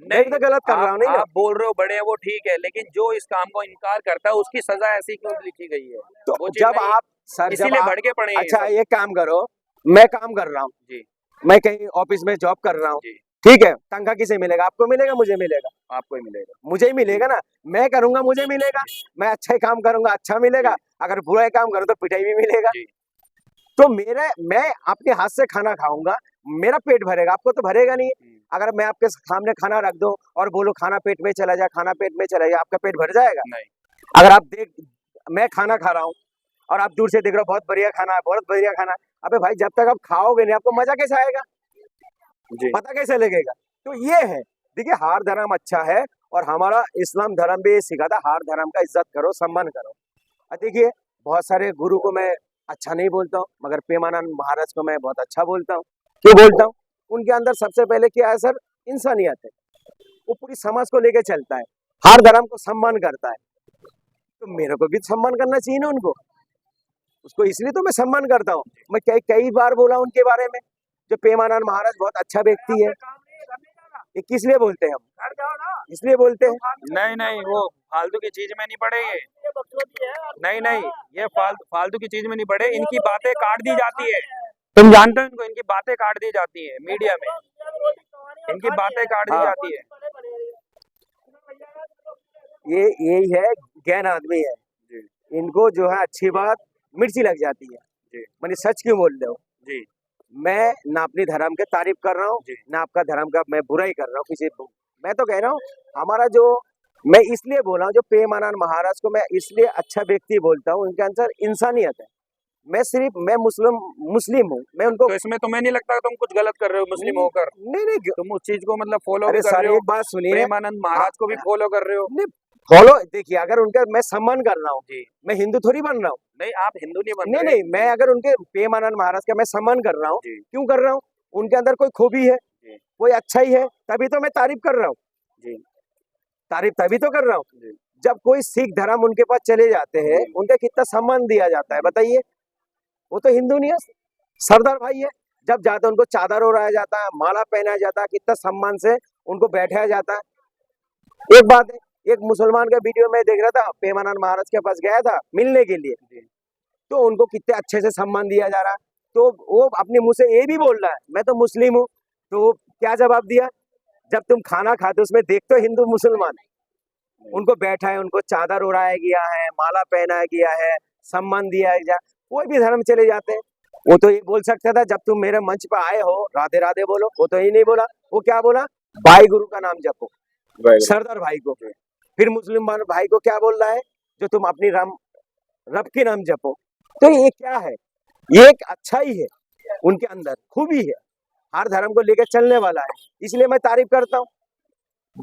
मैं भी तो गलत कर रहा हूँ नहीं ना? आप बोल रहे हो बड़े हैं वो ठीक है, लेकिन जो इस काम को इनकार करता है उसकी सजा ऐसी क्यों लिखी गई है? तो वो चीज जब नहीं, आप सर, जब इसीलिए आप भड़के पड़े हैं ये अच्छा सब। ये काम करो, मैं काम कर रहा हूँ, जी। मैं कहीं ऑफिस में जॉब कर रहा हूँ, जी। ठीक है, तनख्वाह किसे मिलेगा? आपको मिलेगा, मुझे मिलेगा? आपको ही मिलेगा। मुझे ही मिलेगा ना। मैं करूंगा मुझे मिलेगा, मैं अच्छा ही काम करूंगा अच्छा मिलेगा, अगर बुरा ही काम करूँ तो पिटाई भी मिलेगा। जी। तो मैं अपने हाथ से खाना खाऊंगा, मेरा पेट भरेगा, आपको तो भरेगा नहीं। अगर मैं आपके सामने खाना रख दूं और बोलो खाना पेट में चला जाए, खाना पेट में चला जाए, आपका पेट भर जाएगा? नहीं। अगर आप मैं खाना खा रहा हूँ और आप दूर से देख रहे हो बहुत बढ़िया खाना है, बहुत बढ़िया खाना है, अबे भाई जब तक आप खाओगे नहीं, आपको मजा कैसे आएगा? जी। पता कैसे लगेगा? तो ये है, देखिए हर धर्म अच्छा है, और हमारा इस्लाम धर्म भी सिखाता हर धर्म का इज्जत करो, सम्मान करो। देखिए बहुत सारे गुरु को मैं अच्छा नहीं बोलता हूँ, मगर प्रेमानंद महाराज को मैं बहुत अच्छा बोलता हूँ। क्यों बोलता हूँ? उनके अंदर सबसे पहले क्या है सर, इंसानियत है, वो पूरी समाज को लेके चलता है, हर धर्म को सम्मान करता है, तो मेरे को भी सम्मान करना चाहिए ना उनको, उसको इसलिए तो मैं सम्मान करता हूँ। मैं कई कई बार बोला उनके बारे में, जो प्रेमानंद महाराज बहुत अच्छा व्यक्ति है। ये किस लिए बोलते हैं हम? इसलिए बोलते हैं। नहीं नहीं, वो फालतू की चीज में नहीं पड़े ये। नहीं नहीं, ये फालतू की चीज में नहीं पड़े, इनकी बातें काट दी जाती है। तुम जानते हो इनको, इनकी बातें काट दी जाती है मीडिया में, इनकी बातें काट दी हाँ। जाती है। ये यही है, ज्ञान आदमी है, जी। इनको जो है अच्छी बात मिर्ची लग जाती है। जी। मैंने सच क्यों बोल रहे हो? जी। मैं ना अपनी धर्म के तारीफ कर रहा हूँ, जी। ना आपका धर्म का मैं बुराई कर रहा हूँ किसी को। मैं तो कह रहा हूँ हमारा जो, मैं इसलिए बोला हूँ जो प्रेमानंद महाराज को मैं इसलिए अच्छा व्यक्ति बोलता हूँ, उनके अंदर इंसानियत है। मैं मुस्लिम हूँ, मैं उनको तो इसमें तुम्हें नहीं लगता तुम कुछ गलत कर रहे हो मुस्लिम होकर? नहीं तुम उस चीज को मतलब फॉलो भी अरे कर सर रहे हो, एक बात सुनिए, प्रेमानंद महाराज को भी फॉलो कर रहे हो। नहीं फॉलो, देखिए अगर उनका मैं सम्मान कर रहा हूँ, जी। मैं हिंदू थोड़ी बन रहा हूँ। नहीं, आप हिंदू नहीं बन नहीं रहे। नहीं, मैं अगर उनके प्रेमानंद महाराज का मैं सम्मान कर रहा हूँ, जी। क्यों कर रहा हूँ? उनके अंदर कोई खूबी है, जी। कोई अच्छा ही है, तभी तो मैं तारीफ कर रहा हूँ। जी। तारीफ तभी तो कर रहा हूँ। जी। जब कोई सिख धर्म उनके पास चले जाते हैं, जी। उनका कितना सम्मान दिया जाता है बताइए? वो तो हिंदू नहीं है, सरदार भाई है। जब जाते हैं उनको चादर ओढ़ाया जाता है, माला पहनाया जाता है, कितना सम्मान से उनको बैठाया जाता है। एक बात है, एक मुसलमान का वीडियो में देख रहा था, प्रेमानंद महाराज के पास गया था मिलने के लिए, तो उनको कितने अच्छे से सम्मान दिया जा रहा है, तो वो अपने मुंह से ये भी बोल रहा है मैं तो मुस्लिम हूँ। तो क्या जवाब दिया? जब तुम खाना खाते उसमें देखते हो हिंदू मुसलमान, उनको बैठा है, उनको चादर ओढ़ाया गया है, माला पहनाया गया है, सम्मान दिया गया। कोई भी धर्म चले जाते हैं, वो तो ये बोल सकता था जब तुम मेरे मंच पर आए हो राधे राधे बोलो, वो तो ये नहीं बोला। वो क्या बोला? भाई गुरु का नाम जपो, सरदार भाई को। फिर मुस्लिम भाई को क्या बोल रहा है? जो तुम अपनी रब के नाम जपो। तो ये क्या है? ये एक अच्छा ही है, उनके अंदर खूबी है, हर धर्म को लेकर चलने वाला है, इसलिए मैं तारीफ करता हूँ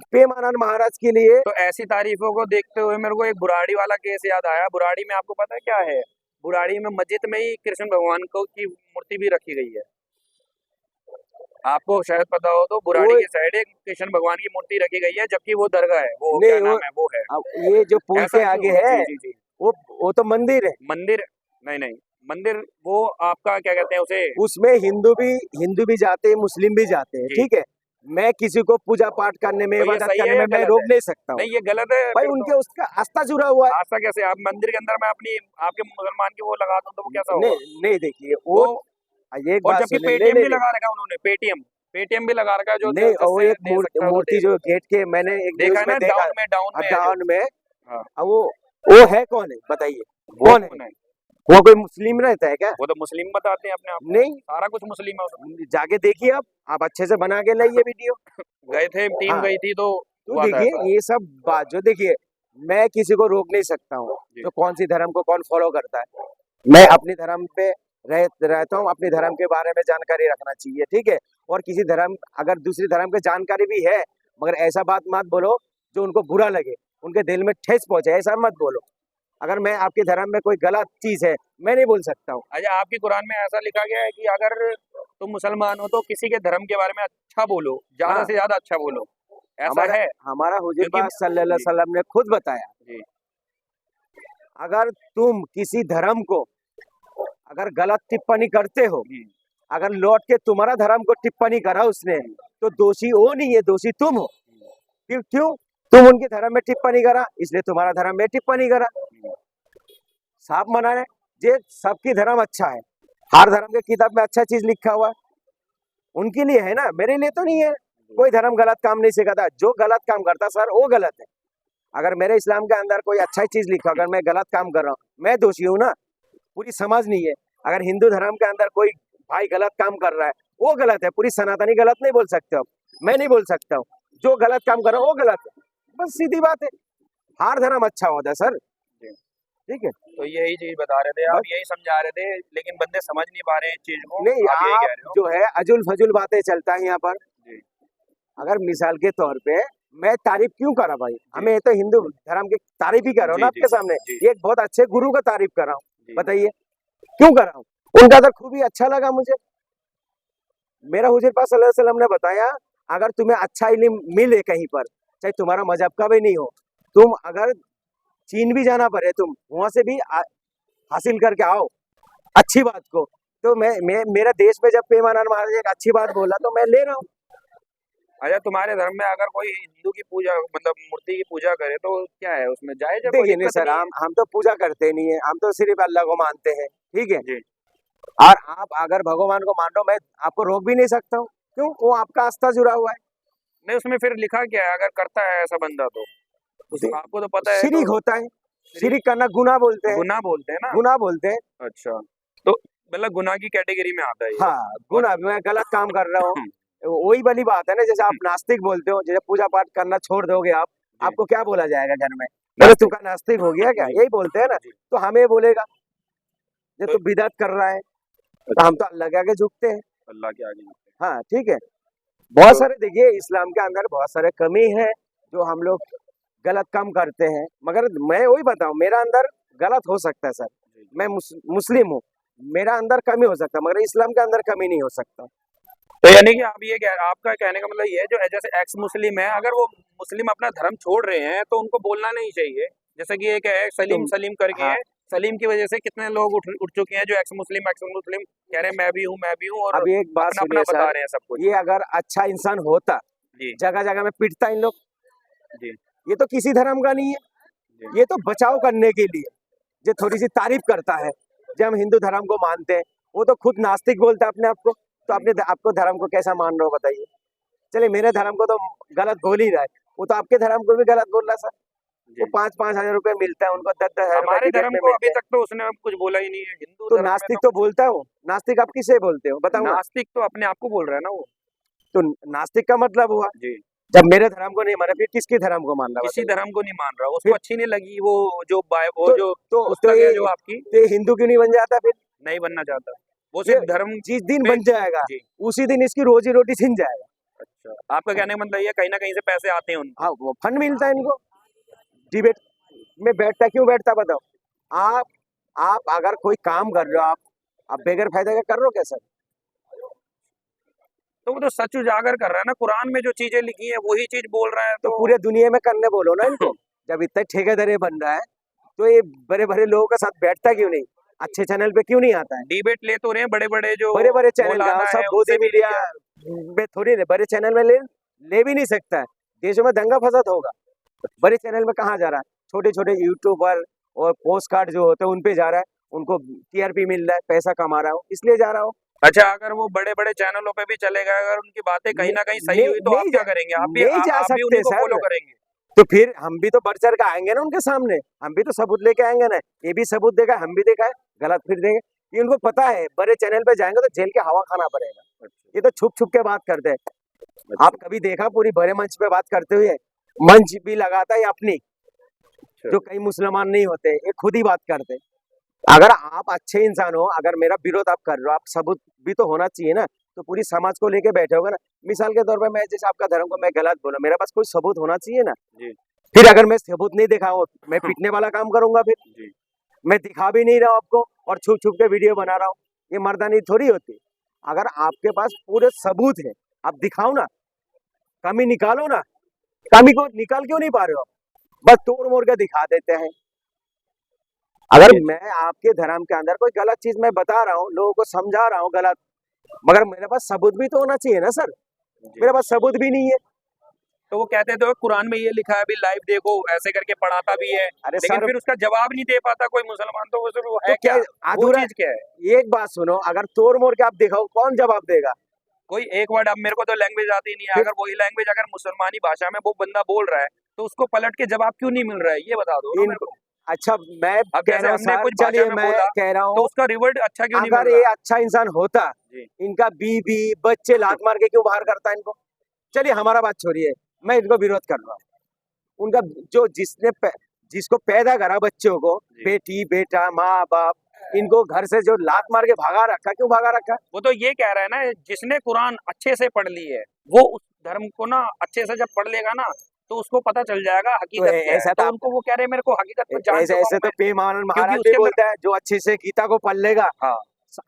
प्रेमानंद महाराज के लिए। तो ऐसी तारीफों को देखते हुए मेरे को एक बुराड़ी वाला केस याद आया। बुराड़ी में आपको पता है क्या है? बुराड़ी में मस्जिद में ही कृष्ण भगवान को की मूर्ति भी रखी गई है। आपको शायद पता हो तो बुराड़ी के साइड एक कृष्ण भगवान की मूर्ति रखी गई है, जबकि वो दरगाह है, वो क्या नाम है, वो है। अब ये जो पुल ऐसा के आगे क्यों? है, जी जी जी। वो तो मंदिर है। मंदिर नहीं नहीं, मंदिर वो आपका क्या कहते हैं उसे, उसमें हिंदू भी जाते हैं, मुस्लिम भी जाते हैं, जी। ठीक है। मैं किसी को पूजा पाठ करने में, तो ये इबादत सही है करने या में मैं गलत रोक है? नहीं सकता हूँ। नहीं ये गलत है भाई फिर तो। उनके उसका आस्था जुड़ा हुआ है। आस्था कैसे, आप मंदिर के अंदर मैं अपनी आपके मुसलमान की वो लगा दूं तो वो कैसा होगा? नहीं नहीं, देखिए वो ये एक और बात जबकि सुनिए, नहीं पेटीएम नहीं भी नहीं लगा रखा है उन्होंने, पेटीएम भी लगा रखा है, जो नहीं, और वो जिससे एक दे सकता है वो मूर्ति दे जो दो। गेट के मैंने एक देखा न्यूज है में ना, देखा, डाउन में है जो। डाउन में। हाँ। अब वो है कौन है बताइए, वो कौन है? कौन है? वो कोई मुस्लिम रहता है क्या? वो तो मुस्लिम बताते हैं अपने आप को। नहीं, सारा कुछ मुस्लिम है उसमें। जाके देखिए आप अच्छे से बना के लाइए वीडियो। गए थे, टीम हाँ, गई थी तो तो हुआ था देखिए ऐसा। ये सब बात जो, देखिए मैं किसी को रोक नहीं सकता हूँ, जी। तो कौन सी धर्म को कौन फॉलो करता है। मैं अपनी धर्म पे रहता हूँ, अपनी धर्म के बारे में जानकारी रखना चाहिए, ठीक है। और किसी धर्म, अगर दूसरी धर्म की जानकारी भी है, मगर ऐसा बात मत बोलो जो उनको बुरा लगे, उनके दिल में ठेस पहुंचे, ऐसा मत बोलो। अगर मैं आपके धर्म में कोई गलत चीज है, मैं नहीं बोल सकता हूँ। अच्छा, आपकी कुरान में ऐसा लिखा गया है कि अगर तुम मुसलमान हो तो किसी के धर्म के बारे में अच्छा बोलो, ज्यादा हाँ। से ज्यादा अच्छा बोलो, ऐसा हमारा है? हमारा हुजूर क्योंकि पाक सल्लल्लाहु अलैहि वसल्लम ने खुद बताया, जी अगर तुम किसी धर्म को अगर गलत टिप्पणी करते हो, जी अगर लौट के तुम्हारा धर्म को टिप्पणी करा उसने, तो दोषी वो नहीं है, दोषी तुम हो। क्यों? तुम उनके धर्म में टिप्पणी करा, इसलिए तुम्हारा धर्म में टिप्पणी करा। साफ मना है, ये सबकी धर्म अच्छा है, हर धर्म के किताब में अच्छा चीज लिखा हुआ है, उनके लिए है ना, मेरे लिए तो नहीं है। कोई धर्म गलत काम नहीं सिखाता, जो गलत काम करता सर वो गलत है। अगर मेरे इस्लाम के अंदर कोई अच्छा चीज लिखा, अगर मैं गलत काम कर रहा हूँ, मैं दोषी हूँ ना, पूरी समाज नहीं है। अगर हिंदू धर्म के अंदर कोई भाई गलत काम कर रहा है, वो गलत है, पूरी सनातनी गलत नहीं बोल सकते हो, मैं नहीं बोल सकता हूँ। जो गलत काम कर रहा है वो गलत है, बस सीधी बात है। हर धर्म अच्छा होता है सर, जी। ठीक है। तो यही चीज बता रहे थे आप, बस। यही समझा रहे थे, लेकिन बंदे समझ नहीं पा रहे हैं इस चीज को। नहीं, आप यही आप कह रहे हो। जो है अजुल फजुल बातें चलता है यहाँ पर। जी अगर मिसाल के तौर पे मैं तारीफ क्यों करा भाई, हमें तो हिंदू धर्म की तारीफ ही कर रहा हूँ जी ना जी आपके सामने, जी एक बहुत अच्छे गुरु का तारीफ कर रहा हूँ, जी बताइए क्यों कर रहा हूँ? उनका तो खूबी अच्छा लगा मुझे। मेरा हुजूर पाक सल्लल्लाहु अलैहि वसल्लम ने बताया, अगर तुम्हें अच्छा इल्म मिले कहीं पर, चाहे तुम्हारा मजहब का भी नहीं हो, तुम अगर चीन भी जाना पड़े, तुम वहां से भी हासिल करके आओ अच्छी बात को। तो मैं मेरा देश में जब पेमानंद महाराज एक अच्छी बात बोला तो मैं ले रहा हूँ। अच्छा, तुम्हारे धर्म में अगर कोई हिंदू की पूजा मतलब मूर्ति की पूजा करे तो क्या है उसमें, जायज है? कोई देखिए नहीं दिक्कत सर, नहीं है? हम तो पूजा करते नहीं है, हम तो सिर्फ अल्लाह को मानते हैं, ठीक है। जी और आप अगर भगवान को मान रहे हो, मैं आपको रोक भी नहीं सकता हूँ, क्यों? वो आपका आस्था जुड़ा हुआ है। नहीं, उसमें फिर लिखा क्या है, अगर करता है ऐसा बंदा तो दे- आपको तो पता है। शिरिक तो होता है, शिरिक करना गुनाह बोलते हैं, गुनाह बोलते हैं ना? गुनाह बोलते हैं। अच्छा, तो मतलब गुनाह की कैटेगरी में आता है ये। हाँ, गुनाह, मैं गलत काम कर रहा हूँ, वही वाली बात है ना, जैसे आप नास्तिक बोलते हो, जैसे पूजा पाठ करना छोड़ दोगे आप, जी। आपको क्या बोला जाएगा घर में? बोले तू का नास्तिक हो गया क्या, जी। यही बोलते हैं ना। जी। तो हमें बोलेगा ये तो- तो बिदअत कर रहा है, तो हम तो अल्लाह के आगे झुकते हैं। अल्लाह के आगे। हाँ ठीक है, बहुत तो- सारे देखिए इस्लाम के अंदर बहुत सारे कमी है जो हम लोग गलत काम करते हैं, मगर मैं वही बताऊं, मेरा अंदर गलत हो सकता है सर, मैं मुस्लिम हूँ, मेरा अंदर कमी हो सकता है, मगर इस्लाम के अंदर कमी नहीं हो सकता। तो यानी कि आप ये आपका कहने का मतलब ये है, जो जैसे एक्स मुस्लिम है, अगर वो मुस्लिम अपना धर्म छोड़ रहे हैं तो उनको बोलना नहीं चाहिए। जैसे कि एक है सलीम सलीम करके हाँ। है, सलीम की वजह से कितने लोग उठ चुके हैं जो एक्स मुस्लिम कह रहे हैं मैं भी हूँ, और अब एक बात अपना अपना सुनिए बता सर, रहे हैं सब कुछ। ये अगर अच्छा इंसान होता, जी जगह जगह में पिटता इन लोग, जी ये तो किसी धर्म का नहीं है, जी ये तो बचाव करने के लिए जो थोड़ी सी तारीफ करता है, जब हम हिंदू धर्म को मानते हैं, वो तो खुद नास्तिक बोलता है अपने आप को, तो अपने आपको धर्म को कैसा मान रहे हो बताइए? चलिए मेरे धर्म को तो गलत बोल ही रहा है, वो तो आपके धर्म को भी गलत बोल रहा है सर। वो जी। 5-5 हजार रुपए मिलता है उनको, 10-10 हजार हमारे रुपए धर्म में को मिलते अभी हैं। तक तो उसने कुछ बोला ही नहीं है, हिंदू तो धर्म में नास्तिक तो बोलता है, वो नास्तिक आप किसे बोलते हो बताओ ना? नास्तिक तो अपने आप को बोल रहा है ना वो। तो नास्तिक का मतलब हुआ, जी, जब मेरे धर्म को नहीं माना, फिर किसके धर्म को मान रहा किसी बताइए? धर्म को नहीं मान रहा, उसको फिर- अच्छी नहीं लगी वो जो वो तो जो तो पुस्तक है ये जो आपकी, ये हिंदू क्यों नहीं बन जाता फिर? नहीं बनना चाहता वो, ये सिर्फ धर्म जिस दिन पे। बन जाएगा जी उसी दिन इसकी रोजी रोटी छिन जाएगा। अच्छा, आपका कहने का मतलब ये कहीं ना कहीं से पैसे आते हैं उनको। हाँ, वो फंड मिलता है इनको, डिबेट में बैठता, क्यों बैठता बताओ? आप अगर कोई काम कर रहे हो, आप बेगर फायदा का कर रहे हो क्या सर? तो वो तो सच उजागर कर रहा है ना, कुरान में जो चीजें लिखी है वही चीज बोल रहा है। तो तो पूरे दुनिया में करने बोलो ना इनको। जब इतना ठेकेदारी बन रहा है तो ये बड़े बड़े लोगों के साथ बैठता क्यों नहीं? अच्छे चैनल पे क्यों नहीं आता है? डिबेट ले तो रहे हैं बड़े बड़े जो बड़े बड़े चैनल मौलाना का सब है, गोदी उनसे भी मीडिया में थोड़ी नहीं, बड़े चैनल में ले भी नहीं सकता है। देशों में दंगा फसाद होगा, बड़े चैनल में कहाँ जा रहा है? छोटे छोटे यूट्यूबर और पोस्ट कार्ड जो होते हैं उन पे जा रहा है, उनको टीआरपी मिल रहा है, पैसा कमा रहा हो, इसलिए जा रहा हो। अच्छा, अगर वो बड़े बड़े चैनलों पे भी चलेगा, अगर उनकी बातें कहीं ना कहीं सही हुई तो आप क्या करेंगे? आप भी नहीं जा आप भी सकते उन्हीं को सर। फॉलो करेंगे? तो फिर हम भी तो बढ़ चढ़ के आएंगे ना उनके सामने, हम भी तो सबूत लेके आएंगे ना। ये भी सबूत देगा, हम भी देखा है, गलत फिर देंगे। ये उनको पता है बड़े चैनल पे जाएंगे तो जेल के हवा खाना पड़ेगा। ये तो छुप छुप के बात करते हैं। आप कभी देखा पूरी बड़े मंच पे बात करते हुए? मंच भी लगाता है अपनी, जो कई मुसलमान नहीं होते, ये खुद ही बात करते। अगर आप अच्छे इंसान हो, अगर मेरा विरोध आप कर रहे हो, आप सबूत भी तो होना चाहिए ना, तो पूरी समाज को लेके बैठे होगा ना। मिसाल के तौर पे मैं जैसे आपका धर्म को मैं गलत बोला, मेरे पास कोई सबूत होना चाहिए ना। जी। फिर अगर मैं सबूत नहीं दिखाऊं, मैं पिटने वाला काम करूंगा। फिर जी। मैं दिखा भी नहीं रहा हूं आपको और छुप छुप के वीडियो बना रहा हूँ, ये मर्दानी थोड़ी होती। अगर आपके पास पूरे सबूत है, आप दिखाओ ना, कमी निकालो ना। कमी को निकाल क्यों नहीं पा रहे हो? बस तोड़ मोड़ के दिखा देते हैं। अगर मैं आपके धर्म के अंदर कोई गलत चीज मैं बता रहा हूँ, लोगों को समझा रहा हूँ गलत, मगर मेरे पास सबूत भी तो होना चाहिए ना सर। मेरे पास सबूत भी नहीं है। तो वो कहते थे कुरान में ये लिखा है, अभी लाइव देखो, ऐसे करके पढ़ाता भी है, अरे लेकिन सर, फिर उसका जवाब नहीं दे पाता कोई मुसलमान, तो वो है तो क्या क्या? वो अधूरा? चीज क्या है? एक बात सुनो, अगर तोड़ मोड़ के आप दिखाओ, कौन जवाब देगा? कोई एक वर्ड, अब मेरे को तो लैंग्वेज आती नहीं है, फिर- अगर वही लैंग्वेज अगर मुसलमानी भाषा में वो बंदा बोल रहा है तो उसको पलट के जवाब क्यों नहीं मिल रहा है? ये बता दो ना मेरे को। अच्छा, मैं अब कह जैसे रहा हूँ हमने सर, कुछ भाषा चलिए में मैं बोला कह रहा तो हूँ, उसका रिवर्ट अच्छा क्यों नहीं अगर मिल ये रहा? अच्छा इंसान होता, जी। इनका बीवी बच्चे लात मार के क्यों बाहर करता इनको? चलिए हमारा बात छोड़िए, मैं इनको विरोध कर रहा हूँ। उनका जो जिसको पैदा करा बच्चों को, जी। बेटी बेटा माँ बाप, इनको घर से जो लात मार के भगा रखा, क्यों भगा रखा? वो तो ये कह रहा है ना, जिसने कुरान अच्छे से पढ़ ली है वो उस धर्म को ना अच्छे से जब पढ़ लेगा ना तो उसको पता चल जाएगा तो हकीकत क्या है। ऐसा तो तो उनको वो कह रहे हैं मेरे को हकीकत को जान ऐसे चुका ऐसे हूं तो मैं, पेमान क्योंकि महाराज भी उसके अंदर बोलता है, जो अच्छे से गीता को पढ़ लेगा हाँ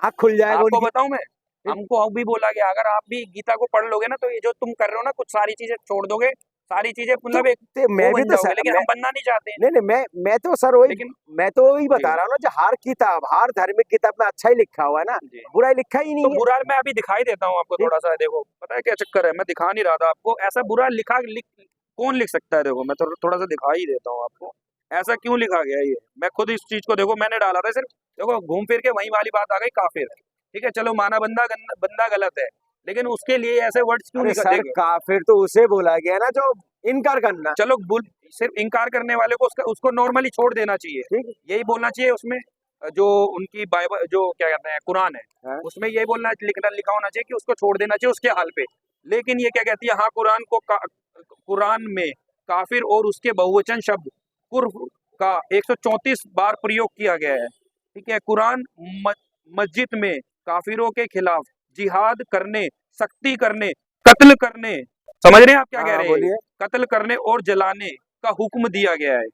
आँख खुल जाएगा आपको उनकी। बताऊं मैं, हमको अब भी बोला गया अगर आप भी गीता को पढ़ लोगे ना तो ये जो तुम कर रहे हो ना, कुछ सारी चीजें छोड़ दोगे, सारी चीजें मतलब एक तो मैं वो भी बन तो जाओगे, सर, लेकिन हम बनना नहीं चाहते हैं। नहीं मैं तो सर वही, लेकिन मैं तो वही बता जी। रहा हूँ ना, जो हर किताब, हर धार्मिक किताब में अच्छा ही लिखा हुआ है ना, जी। बुरा ही लिखा ही तो नहीं है। बुरा मैं अभी दिखाई देता हूँ आपको ठीक। थोड़ा सा, देखो पता है क्या चक्कर है, मैं दिखा नहीं रहा था आपको, ऐसा बुरा कौन लिख सकता है? देखो मैं थोड़ा सा दिखा ही देता हूँ आपको, ऐसा क्यों लिखा गया है ये। मैं खुद इस चीज को देखो मैंने डाला था सिर्फ, देखो घूम फिर के वही वाली बात आ गई काफिर। ठीक है, चलो माना बंदा गलत है, लेकिन उसके लिए ऐसे वर्ड्स क्यों अरे लिखा? सर, देखो काफिर तो उसे बोला गया ना जो इनकार करना। चलो सिर्फ इनकार करने वाले को उसको नॉर्मली छोड़ देना चाहिए, ठीक है। यही बोलना चाहिए उसमें। जो उनकी बाइबल जो क्या कहते हैं कुरान है, हाँ। उसमें यही लिखा होना चाहिए कि उसको छोड़ देना चाहिए उसके हाल पे। लेकिन ये क्या कहती है, हाँ कुरान में काफिर और उसके बहुवचन शब्द कुर्फ का 134 बार प्रयोग किया गया है। ठीक है, कुरान मस्जिद में काफिरों के खिलाफ जिहाद करने, सख्ती करने, कत्ल करने, समझ रहे हैं आप क्या कह हाँ, रहे हैं? बोलिए। कत्ल करने और जलाने का हुक्म दिया गया है।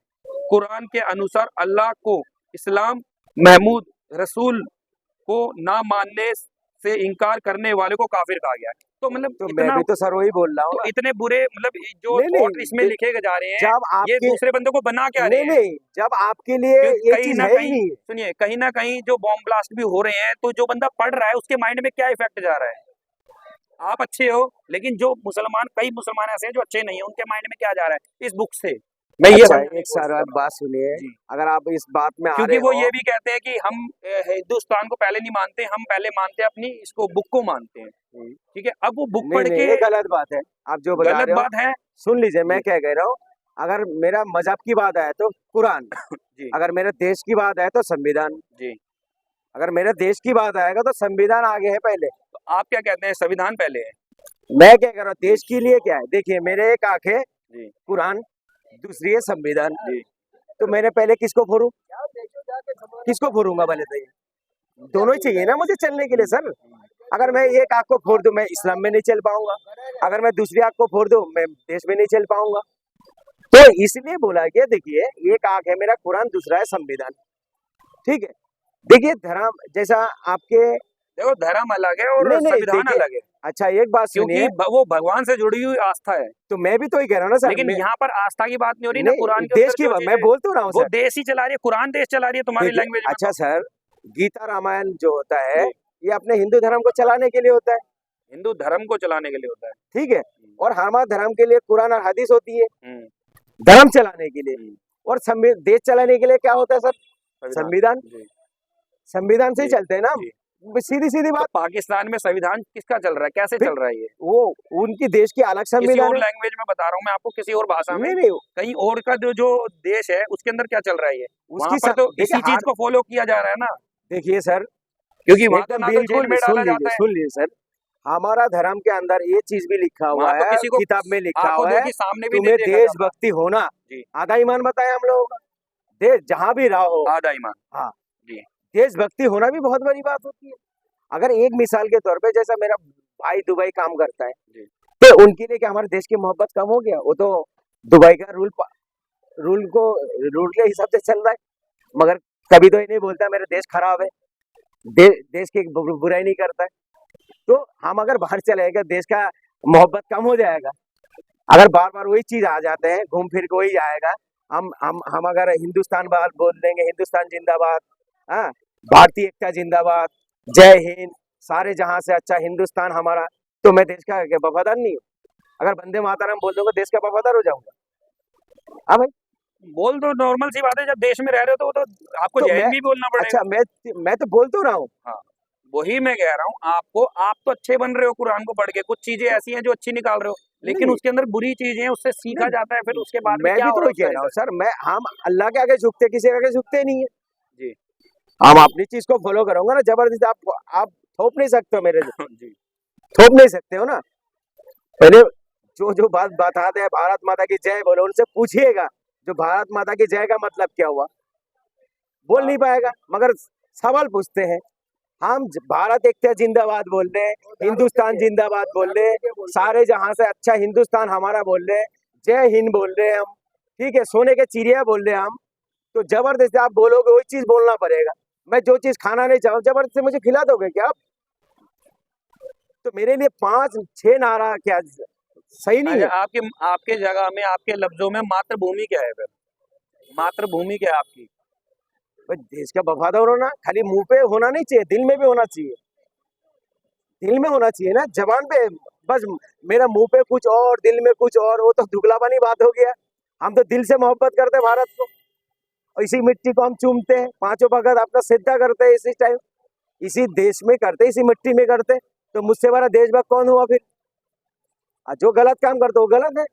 कुरान के अनुसार अल्लाह को, इस्लाम, महमूद रसूल को ना मानने से इनकार करने वाले को काफिर कहा गया है। तो मतलब तो मैं इतना भी तो सर वही बोल रहा हूँ तो ना। इतने बुरे मतलब जो नहीं, थॉट नहीं, इसमें लिखे जा रहे हैं, जब ये आपके दूसरे बंदे को बना क्या रहे नहीं हैं? नहीं जब आपके लिए क्योंकि ये कहीं चीज ना है ही कहीं नहीं। सुनिए, कहीं ना कहीं जो बॉम्ब ब्लास्ट भी हो रहे हैं तो जो बंदा पढ़ रहा है उसके माइंड में क्या इफेक्ट जा रहा है? आप अच्छे हो, लेकिन जो कई मुसलमान ऐसे हैं जो अच्छे नहीं है, उनके माइंड में क्या जा रहा है इस बुक से? मैं ये अच्छा, समझने की एक कोशिश सर कर रहा हूँ। बात सुनिए, जी। अगर आप इस बात में आ क्योंकि रहे वो हो, ये भी कहते हैं कि हम हिंदुस्तान को पहले नहीं मानते, हम पहले मानते हैं अपनी इसको बुक को मानते हैं। ठीक है, अब वो बुक नहीं पढ़ नहीं के ये गलत बात है। आप जो बता गलत रहे हो बात है। सुन लीजिए, मैं जी। क्या कह रहा हूँ। अगर मेरा मजहब की बात आए तो कुरान, जी। अगर मेरे देश की बात आए तो संविधान, जी। अगर मेरे देश की बात आएगा तो संविधान आगे है पहले। तो आप क्या कहते हैं, संविधान पहले है? मैं क्या कर रहा हूँ, देश के लिए क्या है? देखिए, मेरे एक आंख है जी। कुरान, दूसरी है संविधान। जी। तो मैंने पहले किसको फोड़ू? किसको फोड़ूंगा? पहले तो ये दोनों ही चाहिए ना मुझे चलने के लिए सर। अगर मैं एक आंख को फोड़ दूं, मैं इस्लाम में नहीं चल पाऊंगा। अगर मैं दूसरी आंख को फोड़ दूं, मैं देश में नहीं चल पाऊंगा। तो इसलिए बोला गया, देखिए, एक आंख है मेरा कुरान, दूसरा है संविधान। ठीक है, देखिए धर्म जैसा आपके, देखो धर्म अलग है और नहीं नहीं संविधान देखिए, अलग है, अच्छा एक बात क्योंकि सुनिए, वो भगवान से जुड़ी हुई आस्था है। तो मैं भी तो ही कह रहा हूँ ना सर। लेकिन यहाँ पर आस्था की बात नहीं हो रही ना, नहीं, कुरान के देश अंदर की जो बात मैं चीजें बोल तो रहा हूँ वो सर। देश ही चला रही है, कुरान देश चला रही है तुम्हारी देखिए, लैंग्वेज में। अच्छा सर, गीता रामायण जो होता है जी। ये अपने हिंदू धर्म को चलाने के लिए होता है, हिंदू धर्म को चलाने के लिए होता है। ठीक है। और हमारे धर्म के लिए कुरान और हदीस होती है हम्म, धर्म चलाने के लिए। हम्म, और देश चलाने के लिए क्या होता है सर? संविधान। जी, संविधान से ही जी, चलते हैं ना हम। जी। सीधी सीधी तो बात। पाकिस्तान में संविधान किसका चल रहा है, कैसे फिर चल रहा है ये? वो उनकी देश की अलग किसी संविधान और है। लैंग्वेज में बता रहा हूँ मैं आपको, किसी और भाषा में, नहीं नहीं, कहीं और का जो जो देश है उसके अंदर क्या चल रहा है ये? वहां उसकी पर तो देखिए इसी चीज को फॉलो किया जा रहा है ना, देखिए सर, क्योंकि वहां तो एकदम ना तो जेल बिल्कुल में डाला जाता है, सुन लीजिए सर, हमारा धर्म के अंदर ये चीज भी लिखा हुआ वहां तो है, किसी को किताब में लिखा आंखों हुआ है, देखी सामने भी नहीं तुम्हें देखा जाता। देशभक्ति होना जी, आधा ईमान बताया हम लोगों का। देश जहां भी रहो, आधा ईमान। हाँ, जी, देशभक्ति होना भी बहुत बड़ी बात होती है। अगर एक मिसाल के तौर पे जैसा मेरा भाई दुबई काम करता है, जी, तो उनके लिए क्या हमारे देश की मोहब्बत कम हो गया? वो तो दुबई का रूल के हिसाब से चल रहा है, मगर कभी तो ये नहीं बोलता मेरा देश खराब है, देश की बुराई नहीं करता है। तो हम अगर बाहर चले गए, देश का मोहब्बत कम हो जाएगा। अगर बार बार वही चीज आ जाते हैं, घूम फिर के वही आएगा। हम अगर हिंदुस्तान बात बोल देंगे, हिंदुस्तान जिंदाबाद, हाँ, भारतीय एकता जिंदाबाद, जय हिंद, सारे जहां से अच्छा हिंदुस्तान हमारा, तो मैं देश का क्या वफादार नहीं हूँ? अगर वंदे मातरम बोल दूंगा देश का वफादार हो जाऊंगा? हाँ भाई। बोल दो, नॉर्मल सी बात है, जब देश में रह रहे हो तो वो तो आपको तो जय मैं, हिंद भी बोलना पड़ेगा। अच्छा मैं तो बोल तो रहा हूँ। हाँ, वही मैं कह रहा हूँ आपको, आप तो अच्छे बन रहे हो कुरान को पढ़ के, कुछ चीजें ऐसी हैं जो अच्छी निकाल रहे हो, लेकिन नहीं उसके अंदर बुरी चीजें हैं, उससे सीखा नहीं, जाता है, फिर उसके बाद में मैं क्या भी हो तो रहा है वही उसका कह रहा हूँ रिजल्ट। सर, मैं हम अल्लाह के आगे झुकते, किसी के आगे झुकते नहीं है। जी, हम अपनी चीज को फॉलो करूंगा ना, जबरदस्ती आप थोप नहीं सकते हो मेरे, जी, थोप नहीं सकते हो ना। पहले जो जो बात बताते हैं भारत माता की जय बोलो, उनसे पूछिएगा जो भारत माता की जय का मतलब क्या हुआ, बोल नहीं पाएगा। मगर सवाल पूछते हैं, हम भारत एकता जिंदाबाद बोल रहे हैं, हिंदुस्तान जिंदाबाद बोल रहे हैं, सारे जहां से अच्छा हिंदुस्तान हमारा बोल रहे हैं, जय हिंद बोल रहे हैं हम, ठीक है, सोने के चिड़िया बोल रहे हैं हम। तो जबरदस्ती आप बोलोगे वही चीज बोलना पड़ेगा। मैं जो चीज खाना नहीं चाहूँ जबरदस्ती मुझे खिला दोगे क्या आप? तो मेरे लिए 5-6 नारा क्या सही नहीं अच्छा, है? आपके आपके जगह में, आपके लफ्जों में मातृभूमि क्या है फिर? मातृभूमि क्या है आपकी? भाई देश का वफादार होना खाली मुंह पे होना नहीं चाहिए, दिल में भी होना चाहिए। दिल में होना चाहिए ना, जबान पे बस मेरा मुंह पे कुछ और दिल में कुछ और, वो तो दुगलापनी बात हो गया। हम तो दिल से मोहब्बत करते हैं भारत को, और इसी मिट्टी को हम चूमते हैं, पांचों भगत अपना सिद्धा करते हैं इसी टाइम, इसी देश में करते, इसी मिट्टी में करते। तो मुझसे बड़ा देशभक्त कौन हुआ फिर? जो गलत काम करते वो गलत है,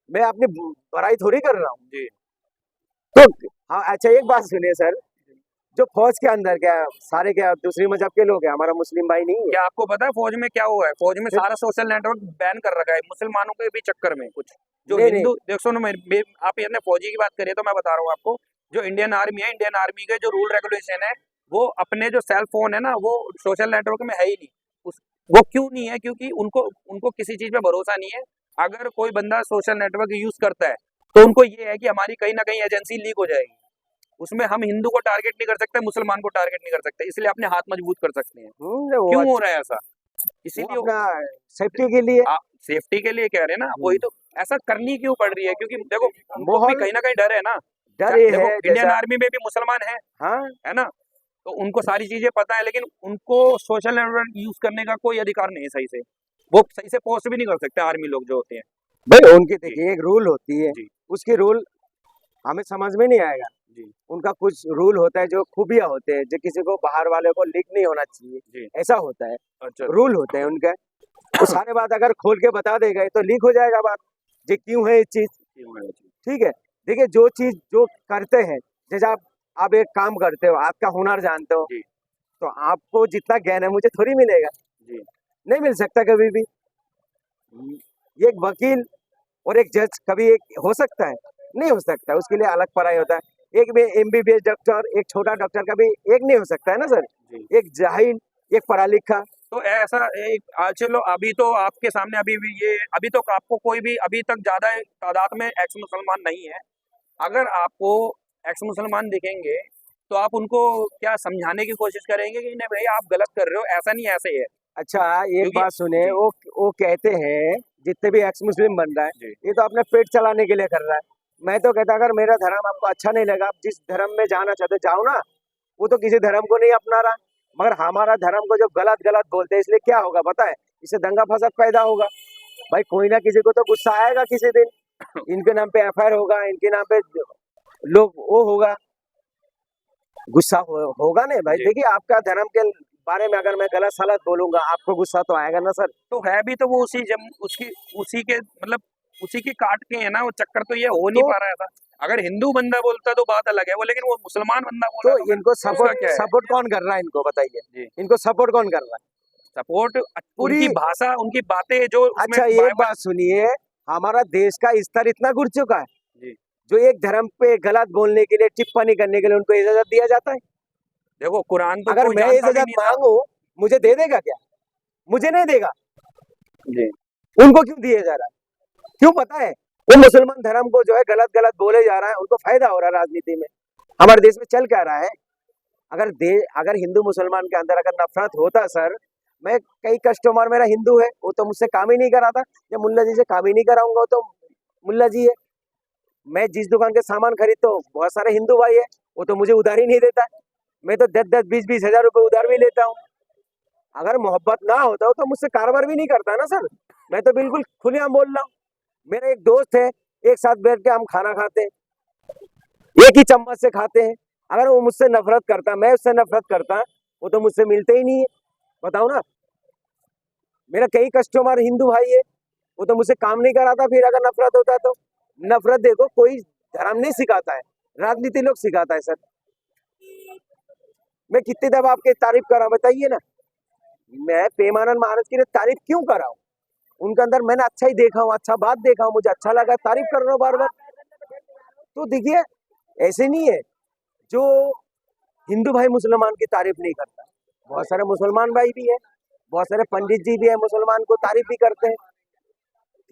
मैं अपनी बड़ाई थोड़ी कर रहा हूँ। जी, तो हाँ, अच्छा एक बात सुनिए सर, जो फौज के अंदर क्या सारे क्या दूसरी मजहब के लोग हैं, हमारा मुस्लिम भाई नहीं है? क्या आपको पता है फौज में क्या हुआ है? फौज में फिर- सारा सोशल नेटवर्क बैन कर रखा है मुसलमानों के भी चक्कर में। कुछ जो नहीं हिंदू, देख सुनो, आप ये फौजी की बात करिए तो मैं बता रहा हूँ आपको, जो इंडियन आर्मी है, इंडियन आर्मी के जो रूल रेगुलेशन है, वो अपने जो सेल फोन है ना, वो सोशल नेटवर्क में है ही नहीं। वो क्यों नहीं है? क्योंकि उनको उनको किसी चीज पे भरोसा नहीं है। अगर कोई बंदा सोशल नेटवर्क यूज करता है तो उनको ये है कि हमारी कहीं ना कहीं एजेंसी लीक हो जाएगी। उसमें हम हिंदू को टारगेट नहीं कर सकते, मुसलमान को टारगेट नहीं कर सकते, इसलिए अपने हाथ मजबूत कर सकते हैं। वो क्यों हो रहा है ऐसा? वो इसीलिए अपना सेफ्टी के लिए। आप सेफ्टी के लिए कह रहे हैं ना, वही तो। ऐसा करनी क्यों पड़ रही है? क्योंकि देखो उनको भी माहौल कहीं ना कहीं डर है ना। डर ये देखो है इंडियन जैसा, आर्मी में भी मुसलमान हाँ है ना, तो उनको सारी चीजें पता है, लेकिन उनको सोशल नेटवर्क यूज करने का कोई अधिकार नहीं है सही से। वो सही से पोस्ट भी नहीं कर सकते आर्मी लोग जो होते हैं। भाई उनकी देखिए एक रूल होती है, जी, उसकी रूल हमें समझ में नहीं आएगा। जी, उनका कुछ रूल होता है जो खूबियां होते हैं, जो किसी को बाहर वाले को लीक नहीं होना चाहिए, जी, ऐसा होता है, अच्छा, रूल होते हैं उनके। वो सारे बात अगर खोल के बता दे गए तो लीक हो जाएगा बात, ये क्यों है ये चीज, ठीक है। देखिए जो चीज जो करते हैं, जैसे आप एक काम करते हो, आपका हुनर जानते हो, जी, तो आपको जितना ज्ञान है मुझे थोड़ी मिलेगा, जी, नहीं मिल सकता कभी भी। एक वकील और एक जज कभी एक हो सकता है? नहीं हो सकता, उसके लिए अलग पढ़ाई होता है। एक में एमबीबीएस डॉक्टर, एक छोटा डॉक्टर कभी एक नहीं हो सकता है ना सर। जी। एक जाहिल, एक पढ़ा लिखा। तो ऐसा एक चलो, अभी तो आपके सामने अभी भी ये, अभी तो आपको कोई भी अभी तक ज्यादा तादाद में एक्स मुसलमान नहीं है। अगर आपको एक्स मुसलमान दिखेंगे तो आप उनको क्या समझाने की कोशिश करेंगे कि नहीं भाई आप गलत कर रहे हो, ऐसा नहीं ऐसे ही है? अच्छा एक क्योंकि बात सुने, जी, वो कहते हैं जितने भी एक्स मुस्लिम बन रहा है, जी, ये तो अपने पेट चलाने के लिए कर रहा है। मैं तो कहता अगर मेरा धर्म आपको अच्छा नहीं लगा, आप जिस धर्म में जाना चाहते जाओ ना, वो तो किसी धर्म को नहीं अपना रहा, मगर हमारा धर्म को जब गलत गलत बोलते हैं, इसलिए क्या होगा पता है, इससे दंगा फसाद पैदा होगा। भाई कोई ना किसी को तो गुस्सा आएगा किसी दिन, इनके नाम पे एफआईआर होगा, इनके नाम पे लोग वो होगा, गुस्सा होगा नहीं भाई। जी। देखिए आपका धर्म के बारे में अगर मैं गलत सलत बोलूंगा, आपको गुस्सा तो आएगा ना सर। तो है भी तो वो उसी के मतलब उसी के काट के है ना, वो चक्कर तो ये हो नहीं तो- पा रहा था। अगर हिंदू बंदा बोलता तो बात अलग है वो, लेकिन वो मुसलमान बंदा बोल तो रहा है इनको उसका सपोर्ट क्या है? सपोर्ट कौन कर रहा है, इनको बताइए, जी। इनको सपोर्ट कौन कर रहा है? सपोर्ट पूरी- उनकी भाषा, उनकी बातें जो उसमें अच्छा एक बाइबल- बात सुनिए, हमारा देश का स्तर इतना गिर चुका है, जी। जो एक धर्म पे गलत बोलने के लिए, टिप्पणी करने के लिए उनको इजाजत दिया जाता है। देखो कुरान तो अगर कोई मैं जानता भी इजाजत नहीं था। मांगू, मुझे दे देगा क्या? मुझे नहीं देगा। जी। उनको क्यों दिया जा रहा है? क्यों पता है? वो मुसलमान धर्म को जो है गलत गलत बोले जा रहा है, उनको फायदा हो रहा है राजनीति में। हमारे देश में चल क्या रहा है? अगर हिंदू मुसलमान के अंदर अगर नफरत होता सर, मैं कई कस्टमर मेरा हिंदू है, वो तो मुझसे काम ही नहीं कराता, या मुल्ला जी से काम ही नहीं कराऊंगा, तो मुल्ला जी है। मैं जिस दुकान के सामान खरीदता हूँ, बहुत सारे हिंदू भाई है, वो तो मुझे उधार ही नहीं देता है। मैं तो 10-10, 20-20 हजार रुपए उधार भी लेता हूँ। अगर मोहब्बत ना होता हो तो मुझसे कारोबार भी नहीं करता ना सर। मैं तो बिल्कुल खुलेआम बोल रहा हूँ। मेरा एक दोस्त है, एक साथ बैठ के हम खाना खाते हैं, एक ही चम्मच से खाते हैं। अगर वो मुझसे नफरत करता, मैं उससे नफरत करता, वो तो मुझसे मिलते ही नहीं है। बताओ ना, मेरा कई कस्टमर हिंदू भाई है, वो तो मुझसे काम नहीं कराता। फिर अगर नफरत होता तो नफरत देखो कोई धर्म नहीं सिखाता है, राजनीति लोग सिखाता है सर। मैं कितनी दफा आपकी तारीफ करा बताइए ना, मैं पेमानंद महाराज की तारीफ क्यों कर रहा हूँ? उनके अंदर मैंने अच्छा ही देखा हूँ, अच्छा बात देखा हूँ, मुझे अच्छा लगा, तारीफ कर रहा हूँ बार बार। तो देखिए ऐसे नहीं है जो हिंदू भाई मुसलमान की तारीफ नहीं करता, बहुत सारे मुसलमान भाई भी है, बहुत सारे पंडित जी भी है, मुसलमान को तारीफ भी करते हैं।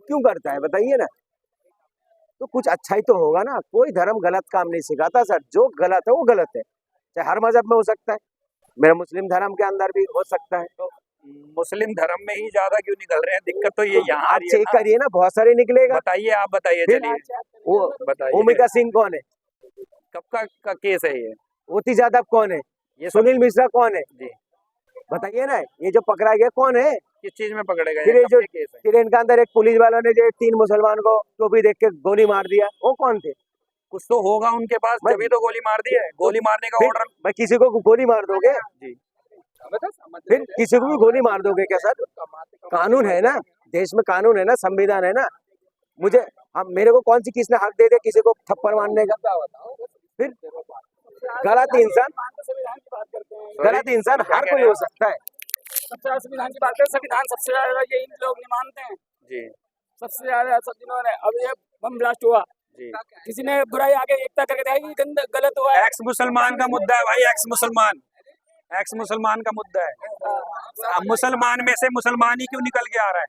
क्यों करता है बताइए ना? तो कुछ अच्छा ही तो होगा ना। कोई धर्म गलत काम नहीं सिखाता सर, जो गलत है वो गलत है, चाहे हर मजहब में हो सकता है, मेरे मुस्लिम धर्म के अंदर भी हो सकता है। तो मुस्लिम धर्म में ही ज्यादा क्यों निकल रहे हैं? दिक्कत तो ये यहाँ आ आप रही है चेक ना। करिए ना, बहुत सारे निकलेगा। बताइए, आप बताइए, फिर चलिए वो बताइए। भूमिका सिंह कौन है? कब का केस है ये? मोती यादव कौन है? ये सब सुनील मिश्रा कौन है? जी। बताइए ना, ये जो पकड़ा गया कौन है? किस चीज में पकड़े गए फिर हैं? ये कब जो के केस है? फिर इनके अंदर एक पुलिस वालों ने जो 3 मुसलमान को टोपी देख के गोली मार दिया, वो कौन थे? कुछ तो होगा उनके पास, मैं- तभी तो गोली मार दी है। गोली मारने का फिर ऑर्डर। भाई किसी को गोली मार दोगे? जी। फिर किसी को भी गोली मार दोगे क्या सर? कानून है ना, देश में कानून है ना, संविधान है ना। मुझे मेरे को कौन सी किसने हक दे दिया किसी को थप्पड़ मारने का? फिर गलत इंसान हर कोई हो सकता है। सबसे ज्यादा संविधान की बात करें, संविधान सबसे ज्यादा ये इन लोग नहीं मानते हैं। जी। सबसे ज्यादा सब जिन्होंने अब ये बम ब्लास्ट हुआ, जी। किसी ने बुराई आगे एकता करके दिखाई कि गलत हुआ है। एक्स मुसलमान का मुद्दा है भाई, एक्स मुसलमान का मुद्दा है। अब मुसलमान में से मुसलमान ही क्यों निकल के आ रहा है?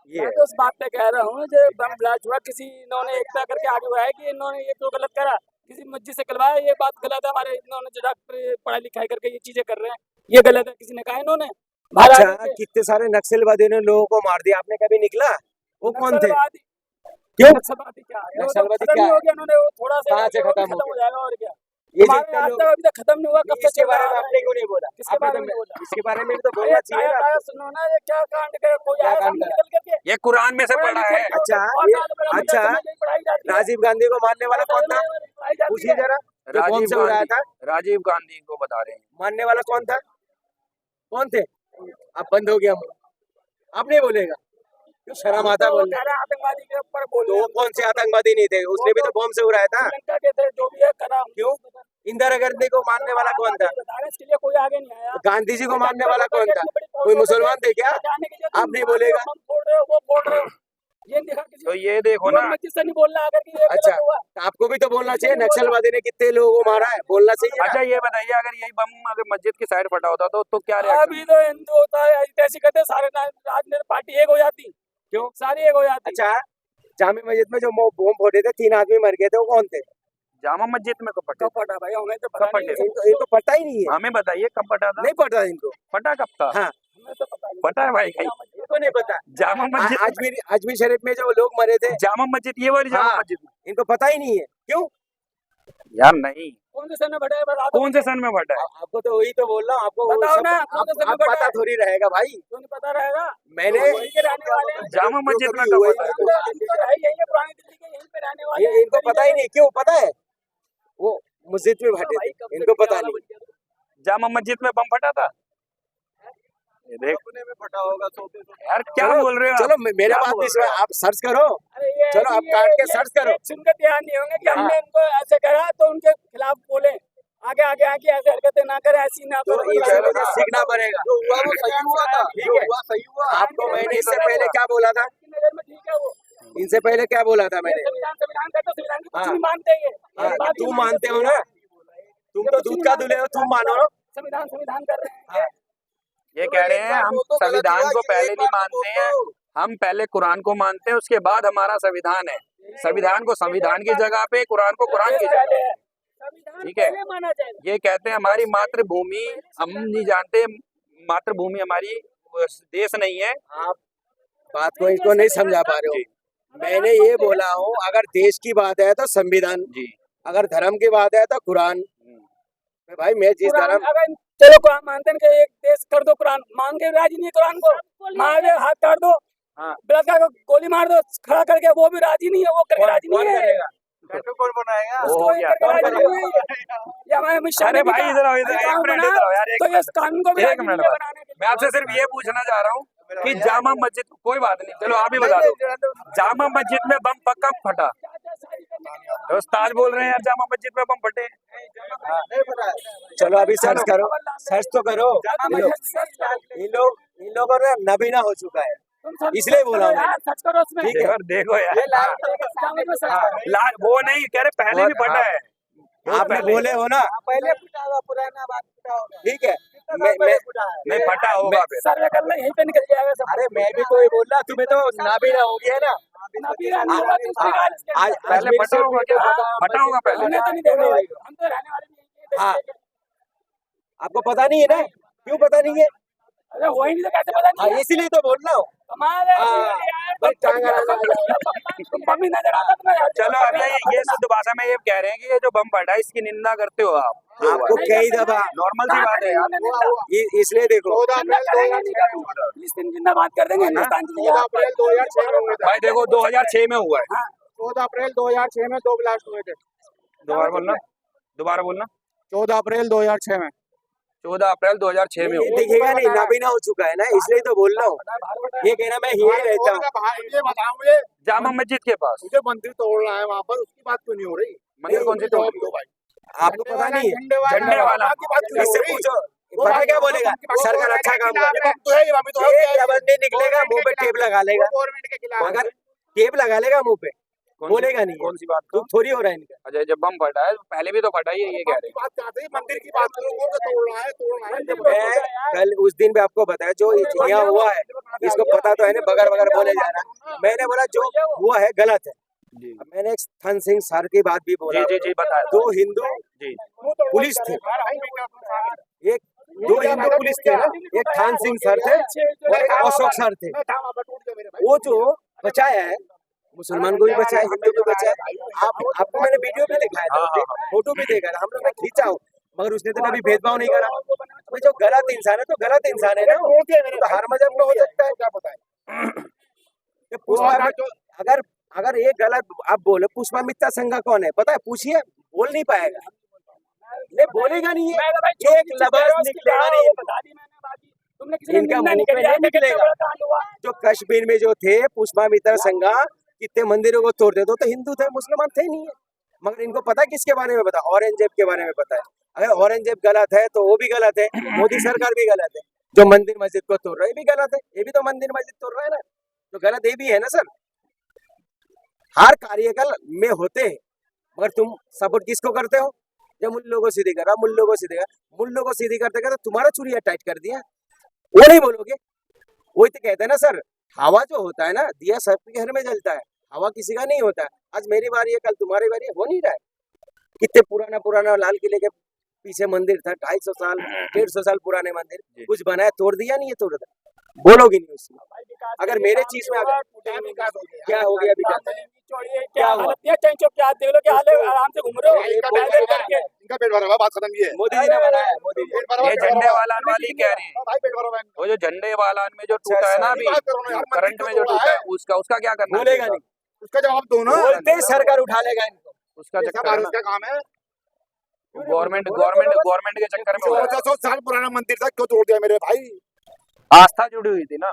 मैं तो उस बात पे कह रहा हूँ जो बम ब्लास्ट हुआ, किसी इन्होंने एकता करके आगे हुआ है कि इन्होंने ये तो गलत करा, किसी मस्जिद से करवाया, ये बात गलत है। हमारे इन्होंने जो डॉक्टर पढ़ाई लिखाई करके ये चीजें कर रहे हैं, ये गलत है, किसी ने कहा इन्होंने। अच्छा, कितने सारे नक्सलवादियों ने लोगों को मार दिया, आपने कभी निकला? वो कौन थे? क्यों? नक्सलवादी क्या है? नक्सलवादी खत्म क्या ही है? हो गया, उन्होंने वो थोड़ा सा कहाँ से खत्म हो हो जाएगा और क्या। ये हमारे जितने आज लोग, तक अभी तक खत्म नहीं हुआ, कब से इसके चल बारे रहा में है? आपने क्यों नहीं बोला? किसके आपने बारे तो में नहीं बोला? इसके बारे में भी तो अरे बोलना चाहिए ना ताया आपको। सुनो ना, ये क्या कांड करे, कोई क्या आया कांड सामने निकल करके। ये कुरान में से पढ़ा है। अच्छा, राजीव गांधी को मारने वाला कौन था? पूछिए जरा, जो बम राजीव से उड़ाया था, राजीव गांधी को बता रहे हैं। मारने वाला कौन था? कौन थे? अब बंद हो गया, आप नहीं बोलेगा? क्यों शर्म आता बोल रहे? आतंकवादी के ऊपर बोल तो रहे वो कौन से आतंकवादी नहीं थे? उसने भी तो बम से उड़ाया था। श्रीलंका के थे, जो भी है करा। क्यों? इंदिरा गांधी को मारने वाला कौन था? इसके लिए कोई आगे नहीं आया। गांधी जी को मारने वाला कौन था? कोई मुसलमान थे क्या? आप नहीं बोलेगा? हम बोल रहे हो, वो बोल रहे हो, ये नहीं देखा किसी तो ये देखो ना, मस्जिद से नहीं बोलना अगर कि ये गलत अच्छा, हुआ। तो आपको भी तो बोलना चाहिए, नक्सलवादी ने कितने लोगों को मारा है, बोलना चाहिए ना। अच्छा ये बताइए, अगर यही बम अगर मस्जिद की साइड फटा होता तो क्या रिएक्शन? अभी तो हिंदू होता है ऐसी करते सारे राजनीतिक पार्टी एक हो जाती। क्यों? सारी एक हो जाती। अच्छा, जामे मस्जिद में जो बम फोड़े थे, 3 आदमी मर गए थे, वो कौन थे? जामा मस्जिद में कब फटे? कब फटा भाई, हमें तो कब पता फटे? नहीं। इनको पता ही नहीं है। हमें बताइए कब फटा था? नहीं पता इनको। फटा कब था? हाँ, हमें तो पता नहीं। फटा है भाई कहीं? इनको नहीं पता। जामा मस्जिद, अजमेर शरीफ में जो लोग मरे थे, जामा मस्जिद, ये वाली जामा हाँ। मस्जिद में। इनको पता ही नहीं है। क्यों? यार नहीं, कौन से सन में फटा है बता दो। कौन से सन में फटा है? आपको तो वही तो बोल रहा हूँ, आपको वो बताओ सब ना, कौन से सन में आप फटा पता है? थोड़ी रहेगा भाई। क्यों नहीं पता रहेगा? मैंने वहीं के रहने वाले हैं। जामा मस्जिद में कभी कब हुआ ही फटा है? नहीं। हम तो है यही है, पुरानी दिल्ली के यहीं पे रहने वाले हैं। इनको पता ही नहीं, क्यों पता है? वो मस्जिद में फटे थे, इनको पता नहीं। जामा मस्जिद में बम फटा था? ये देख, में फटा होगा यार क्या चलो, बोल रहे हो आप? चलो मेरे क्या बात बोल विश्वास, रहे हो? आप सर्च करो। अरे ये चलो, आप काट के सर्च करो। सुनकर ध्यान नहीं होंगे कि हमने इनको ऐसे करा तो उनके खिलाफ बोले, आगे आगे आके ऐसे हरकतें ना करें, ऐसी ना तो करो। इनसे मुझे सीखना पड़ेगा। जो हुआ वो सही हुआ था। ठीक है, सही हुआ। आपको मैंने इससे पहले क्या बोला था? आपकी नजर में ठीक है वो। इनसे पहले क्या बोला था ये मैंने? संविधान का तो संविधान की कुछ हाँ। नहीं मानते ये। हाँ, ये बात ही तुम नहीं मानते हो ना, तुम तो दूध का दूल्हे हो, तुम मानो। संविधान संविधान कर रहे हैं। ये कह रहे हैं हम संविधान को पहले नहीं मानते हैं, हम पहले कुरान को मानते हैं, उसके बाद हमारा संविधान है। संविधान को संविधान की जगह पे, कुरान को कुरान की जगह पे। संविधान ठीक है। पहले माना जाएगा। ये कहते हैं हमारी मातृभूमि, हम नहीं जानते मातृभूमि हमारी देश नहीं है। आप बात को इनको नहीं समझा पा रहे हो। मैंने ये बोला हूँ, अगर देश की बात है तो संविधान, जी अगर धर्म की बात है तो कुरान। भाई मैं जिस कुरान धर्म, अगर चलो कुरान मानते हैं कि एक देश कर दो, कुरान मान के राजी नहीं है। कुरान को मार दे, हाथ काट दो, हाँ। बलात्कार को गोली मार दो खड़ा करके, वो भी राजी नहीं है, वो करके राजी कौन नहीं है। करेगा? कौन बनाएगा? वो उसको हो ये गया, करके कौन राजी करेगा? नहीं है। ये हमारे अमित शाह अरे ने भी भाई कहा, इधर आओ, इधर अगर एक कानून मिनट बना, इधर आओ यार, तो ये इस कानून को भी एक राजी मिनट नहीं है बस। बनाने के लिए। मैं आपसे सिर्फ ये पूछना चाह रहा हूँ कि जामा मस्जिद, कोई बात नहीं, चलो आप ही बता दो, जामा मस्जिद में बम कब फटा? तो उस्ताद बोल रहे हैं यार जामा मस्जिद में बम फटे। चलो अभी सर्च करो, सर्च तो करो। इन लोगों ने नबीना हो चुका है, इसलिए बोला हूँ। सच करो उसमें। ठीक है। देखो यार, वो नहीं कह रहे, पहले भी फटा है। आपने बोले हो ना, पहले फटा हुआ, पुराना बात फटा होगा। ठीक है। मैं नहीं फटा होगा फिर। सर्वे कर ले, यहीं पे निकल जाएगा सब। अरे मैं भी तो ये बोल रहा, तुम्हें तो नाबीना हो गया है ना। नबीना नहीं होगा तो उसकी गाल इसके आज अंदर। पहले फटा होगा क्या? फटा होगा पहले। हमने तो नहीं देखा भाई, हम तो रहने वाले नहीं हैं। हाँ। आपको पता नहीं है ना? क्यों पता नहीं है? अरे वही नहीं तो कैसे पता हाँ, नहीं है? इसीलिए तो बोल रहा हूँ। कमाल है। हाँ, भाई टांगा मम्मी नजर आता तुम्हें। चलो अब ये शुद्ध भाषा में ये कह रहे हैं कि ये जो बम फटा है इसकी निंदा करते हो आप? आपको कई दफा नॉर्मल सी बात है यार। इसलिए देखो, 14 जिंदाबाद कर देंगे हिंदुस्तान की। 14 अप्रैल 2006 में हुए थे। भाई देखो 2006 में हुआ है। 14 अप्रैल 2006 में 2 ब्लास्ट हुए थे। दोबारा बोलना, दोबारा बोलना। 14 अप्रैल 2006 में। 14 अप्रैल 2006 में ये हुआ। दिखेगा नहीं, नाबीना हो चुका है ना, इसलिए तो बोल रहा हूँ। ये कहना मैं ही रहता हूँ। ये बताओ मुझे, जामा मस्जिद के पास मुझे मंदिर तोड़ना है वहाँ पर, उसकी बात क्यों नहीं हो रही? मंदिर कौन सी तोड़? दो भाई, आपको पता नहीं है? झंडे वाला। की बात क्यों नहीं इससे हो रही? पूछो, पता क्या बोलेगा? सरकार अच्छा काम कर रही है। तो है, हम तो एक लफ्ज़ नहीं निकलेगा, मुंह पे टेप लगा लेगा। गवर्नमेंट के खिलाफ। अगर टेप लगा लेगा मुंह पे, बोलेगा नहीं। कौन सी बात? तो थोड़ी हो रहा है इनका। अच्छा जब बम फटा है पहले भी तो फटा ही है, ये कह रहे हैं। बात करते हैं, मंदिर की बात करो, वो तो तोड़ना है, तोड़ना है। मैं कल उस दिन भी आपको बताया, जो यहाँ हुआ है इसको पता तो है ना, बगर बगर बोले जा रहा है। मैंने बोला जो हुआ है गलत है। मैंने एक थन सिंह सर की बात भी बोला। जी बताया। दो हिंदू जी पुलिस थे, एक दो हिंदू पुलिस थे ना, एक थान सिंह सर थे और एक अशोक सर थे। वो जो बचाया है, मुसलमान को भी बचाया, हिंदू को बचाया। आपको मैंने वीडियो भी दिखाया था, फोटो भी देखा था, हम लोग ने खींचा हो, मगर उसने तो कभी भेदभाव नहीं करा। तो जो गलत इंसान है तो गलत इंसान है ना, वो तो हर मजहब में हो सकता है। क्या पता है पुष्पा, अगर ये गलत आप बोले, पुष्पामित्र संघ कौन है पता है? पूछिए, बोल नहीं पाएगा, नहीं बोलेगा नहीं है, एक लफ्ज़ निकलेगा नहीं। तुमने किसी ने इनका निंदा मुंह नहीं पे करी, नहीं आज तक निकलेगा। इतना बड़ा कांड हुआ। जो कश्मीर में जो थे पुष्पामित्र संघ, कितने मंदिरों को तोड़ देते तो हिंदू थे, मुसलमान थे नहीं है। मगर इनको पता है किसके बारे में पता? औरंगजेब के बारे में पता है। अगर औरंगजेब गलत है तो वो भी गलत है, मोदी सरकार भी गलत है। जो मंदिर मस्जिद को तोड़ रहा है ये भी गलत है, ये भी तो मंदिर मस्जिद तोड़ रहा है ना, तो गलत ये भी है ना सर। हर कार्यकाल में होते हैं, मगर तुम सपोर्ट किसको करते हो? जब मुल्लों को सीधी करा, मुल्लों को सीधी करा, मुल्लों को सीधी करते करते तुम्हारा चुरिया टाइट कर दिया, वो नहीं बोलोगे? वही तो कहते हैं ना सर, हवा जो होता है ना, दिया सबके घर में जलता है, हवा किसी का नहीं होता है। आज मेरी बारी है, कल तुम्हारी बारी है, हो नहीं रहा है। कितने पुराना लाल किले के पीछे मंदिर था, 250 साल 150 साल पुराने मंदिर, कुछ बनाया तोड़ दिया नहीं है? तोड़ दिया। बोलोगे नहीं उसमें। भाई विकास अगर के मेरे काम चीज जो में हुआ, अगर क्या विकास हो गया? क्या हो गया विकास? आमदनी की चौड़ी है, क्या क्या हुआ? हालत है, टेंशन चौक के हाथ देख लो क्या हाल है, आराम से घूम रहे हो इनका पेट पैदल भरा करके। है, इनका पेट भरा हुआ है, बात खत्म ये है। मोदी जी ने बनाया है, मोदी जी। पेट भरा हुआ ये है, पेट झंडे भरा हुआ है। वाला वाली कह रही है, भाई पेट भरा हुआ है इनका। वो जो झंडे वाला में जो अच्छा, टूटा है ना अच्छा। अभी बात करो ना यार, मंदिर करंट को में जो तोड़ा टूटा है, है उसका क्या करना बोलेगा चाहिए? नहीं, उसका जवाब दो ना। बोलते ही सरकार उठा लेगा इनको। उसका ये सब चक्कर है भारत ना, का काम है। गवर्नमेंट बोलो, गवर्नमेंट बोलो, गवर्नमेंट के चक्कर में हो रहा है। 1400 साल पुराना मंदिर था, क्यों तोड़ दिया मेरे भाई? आस्था जुड़ी हुई थी ना।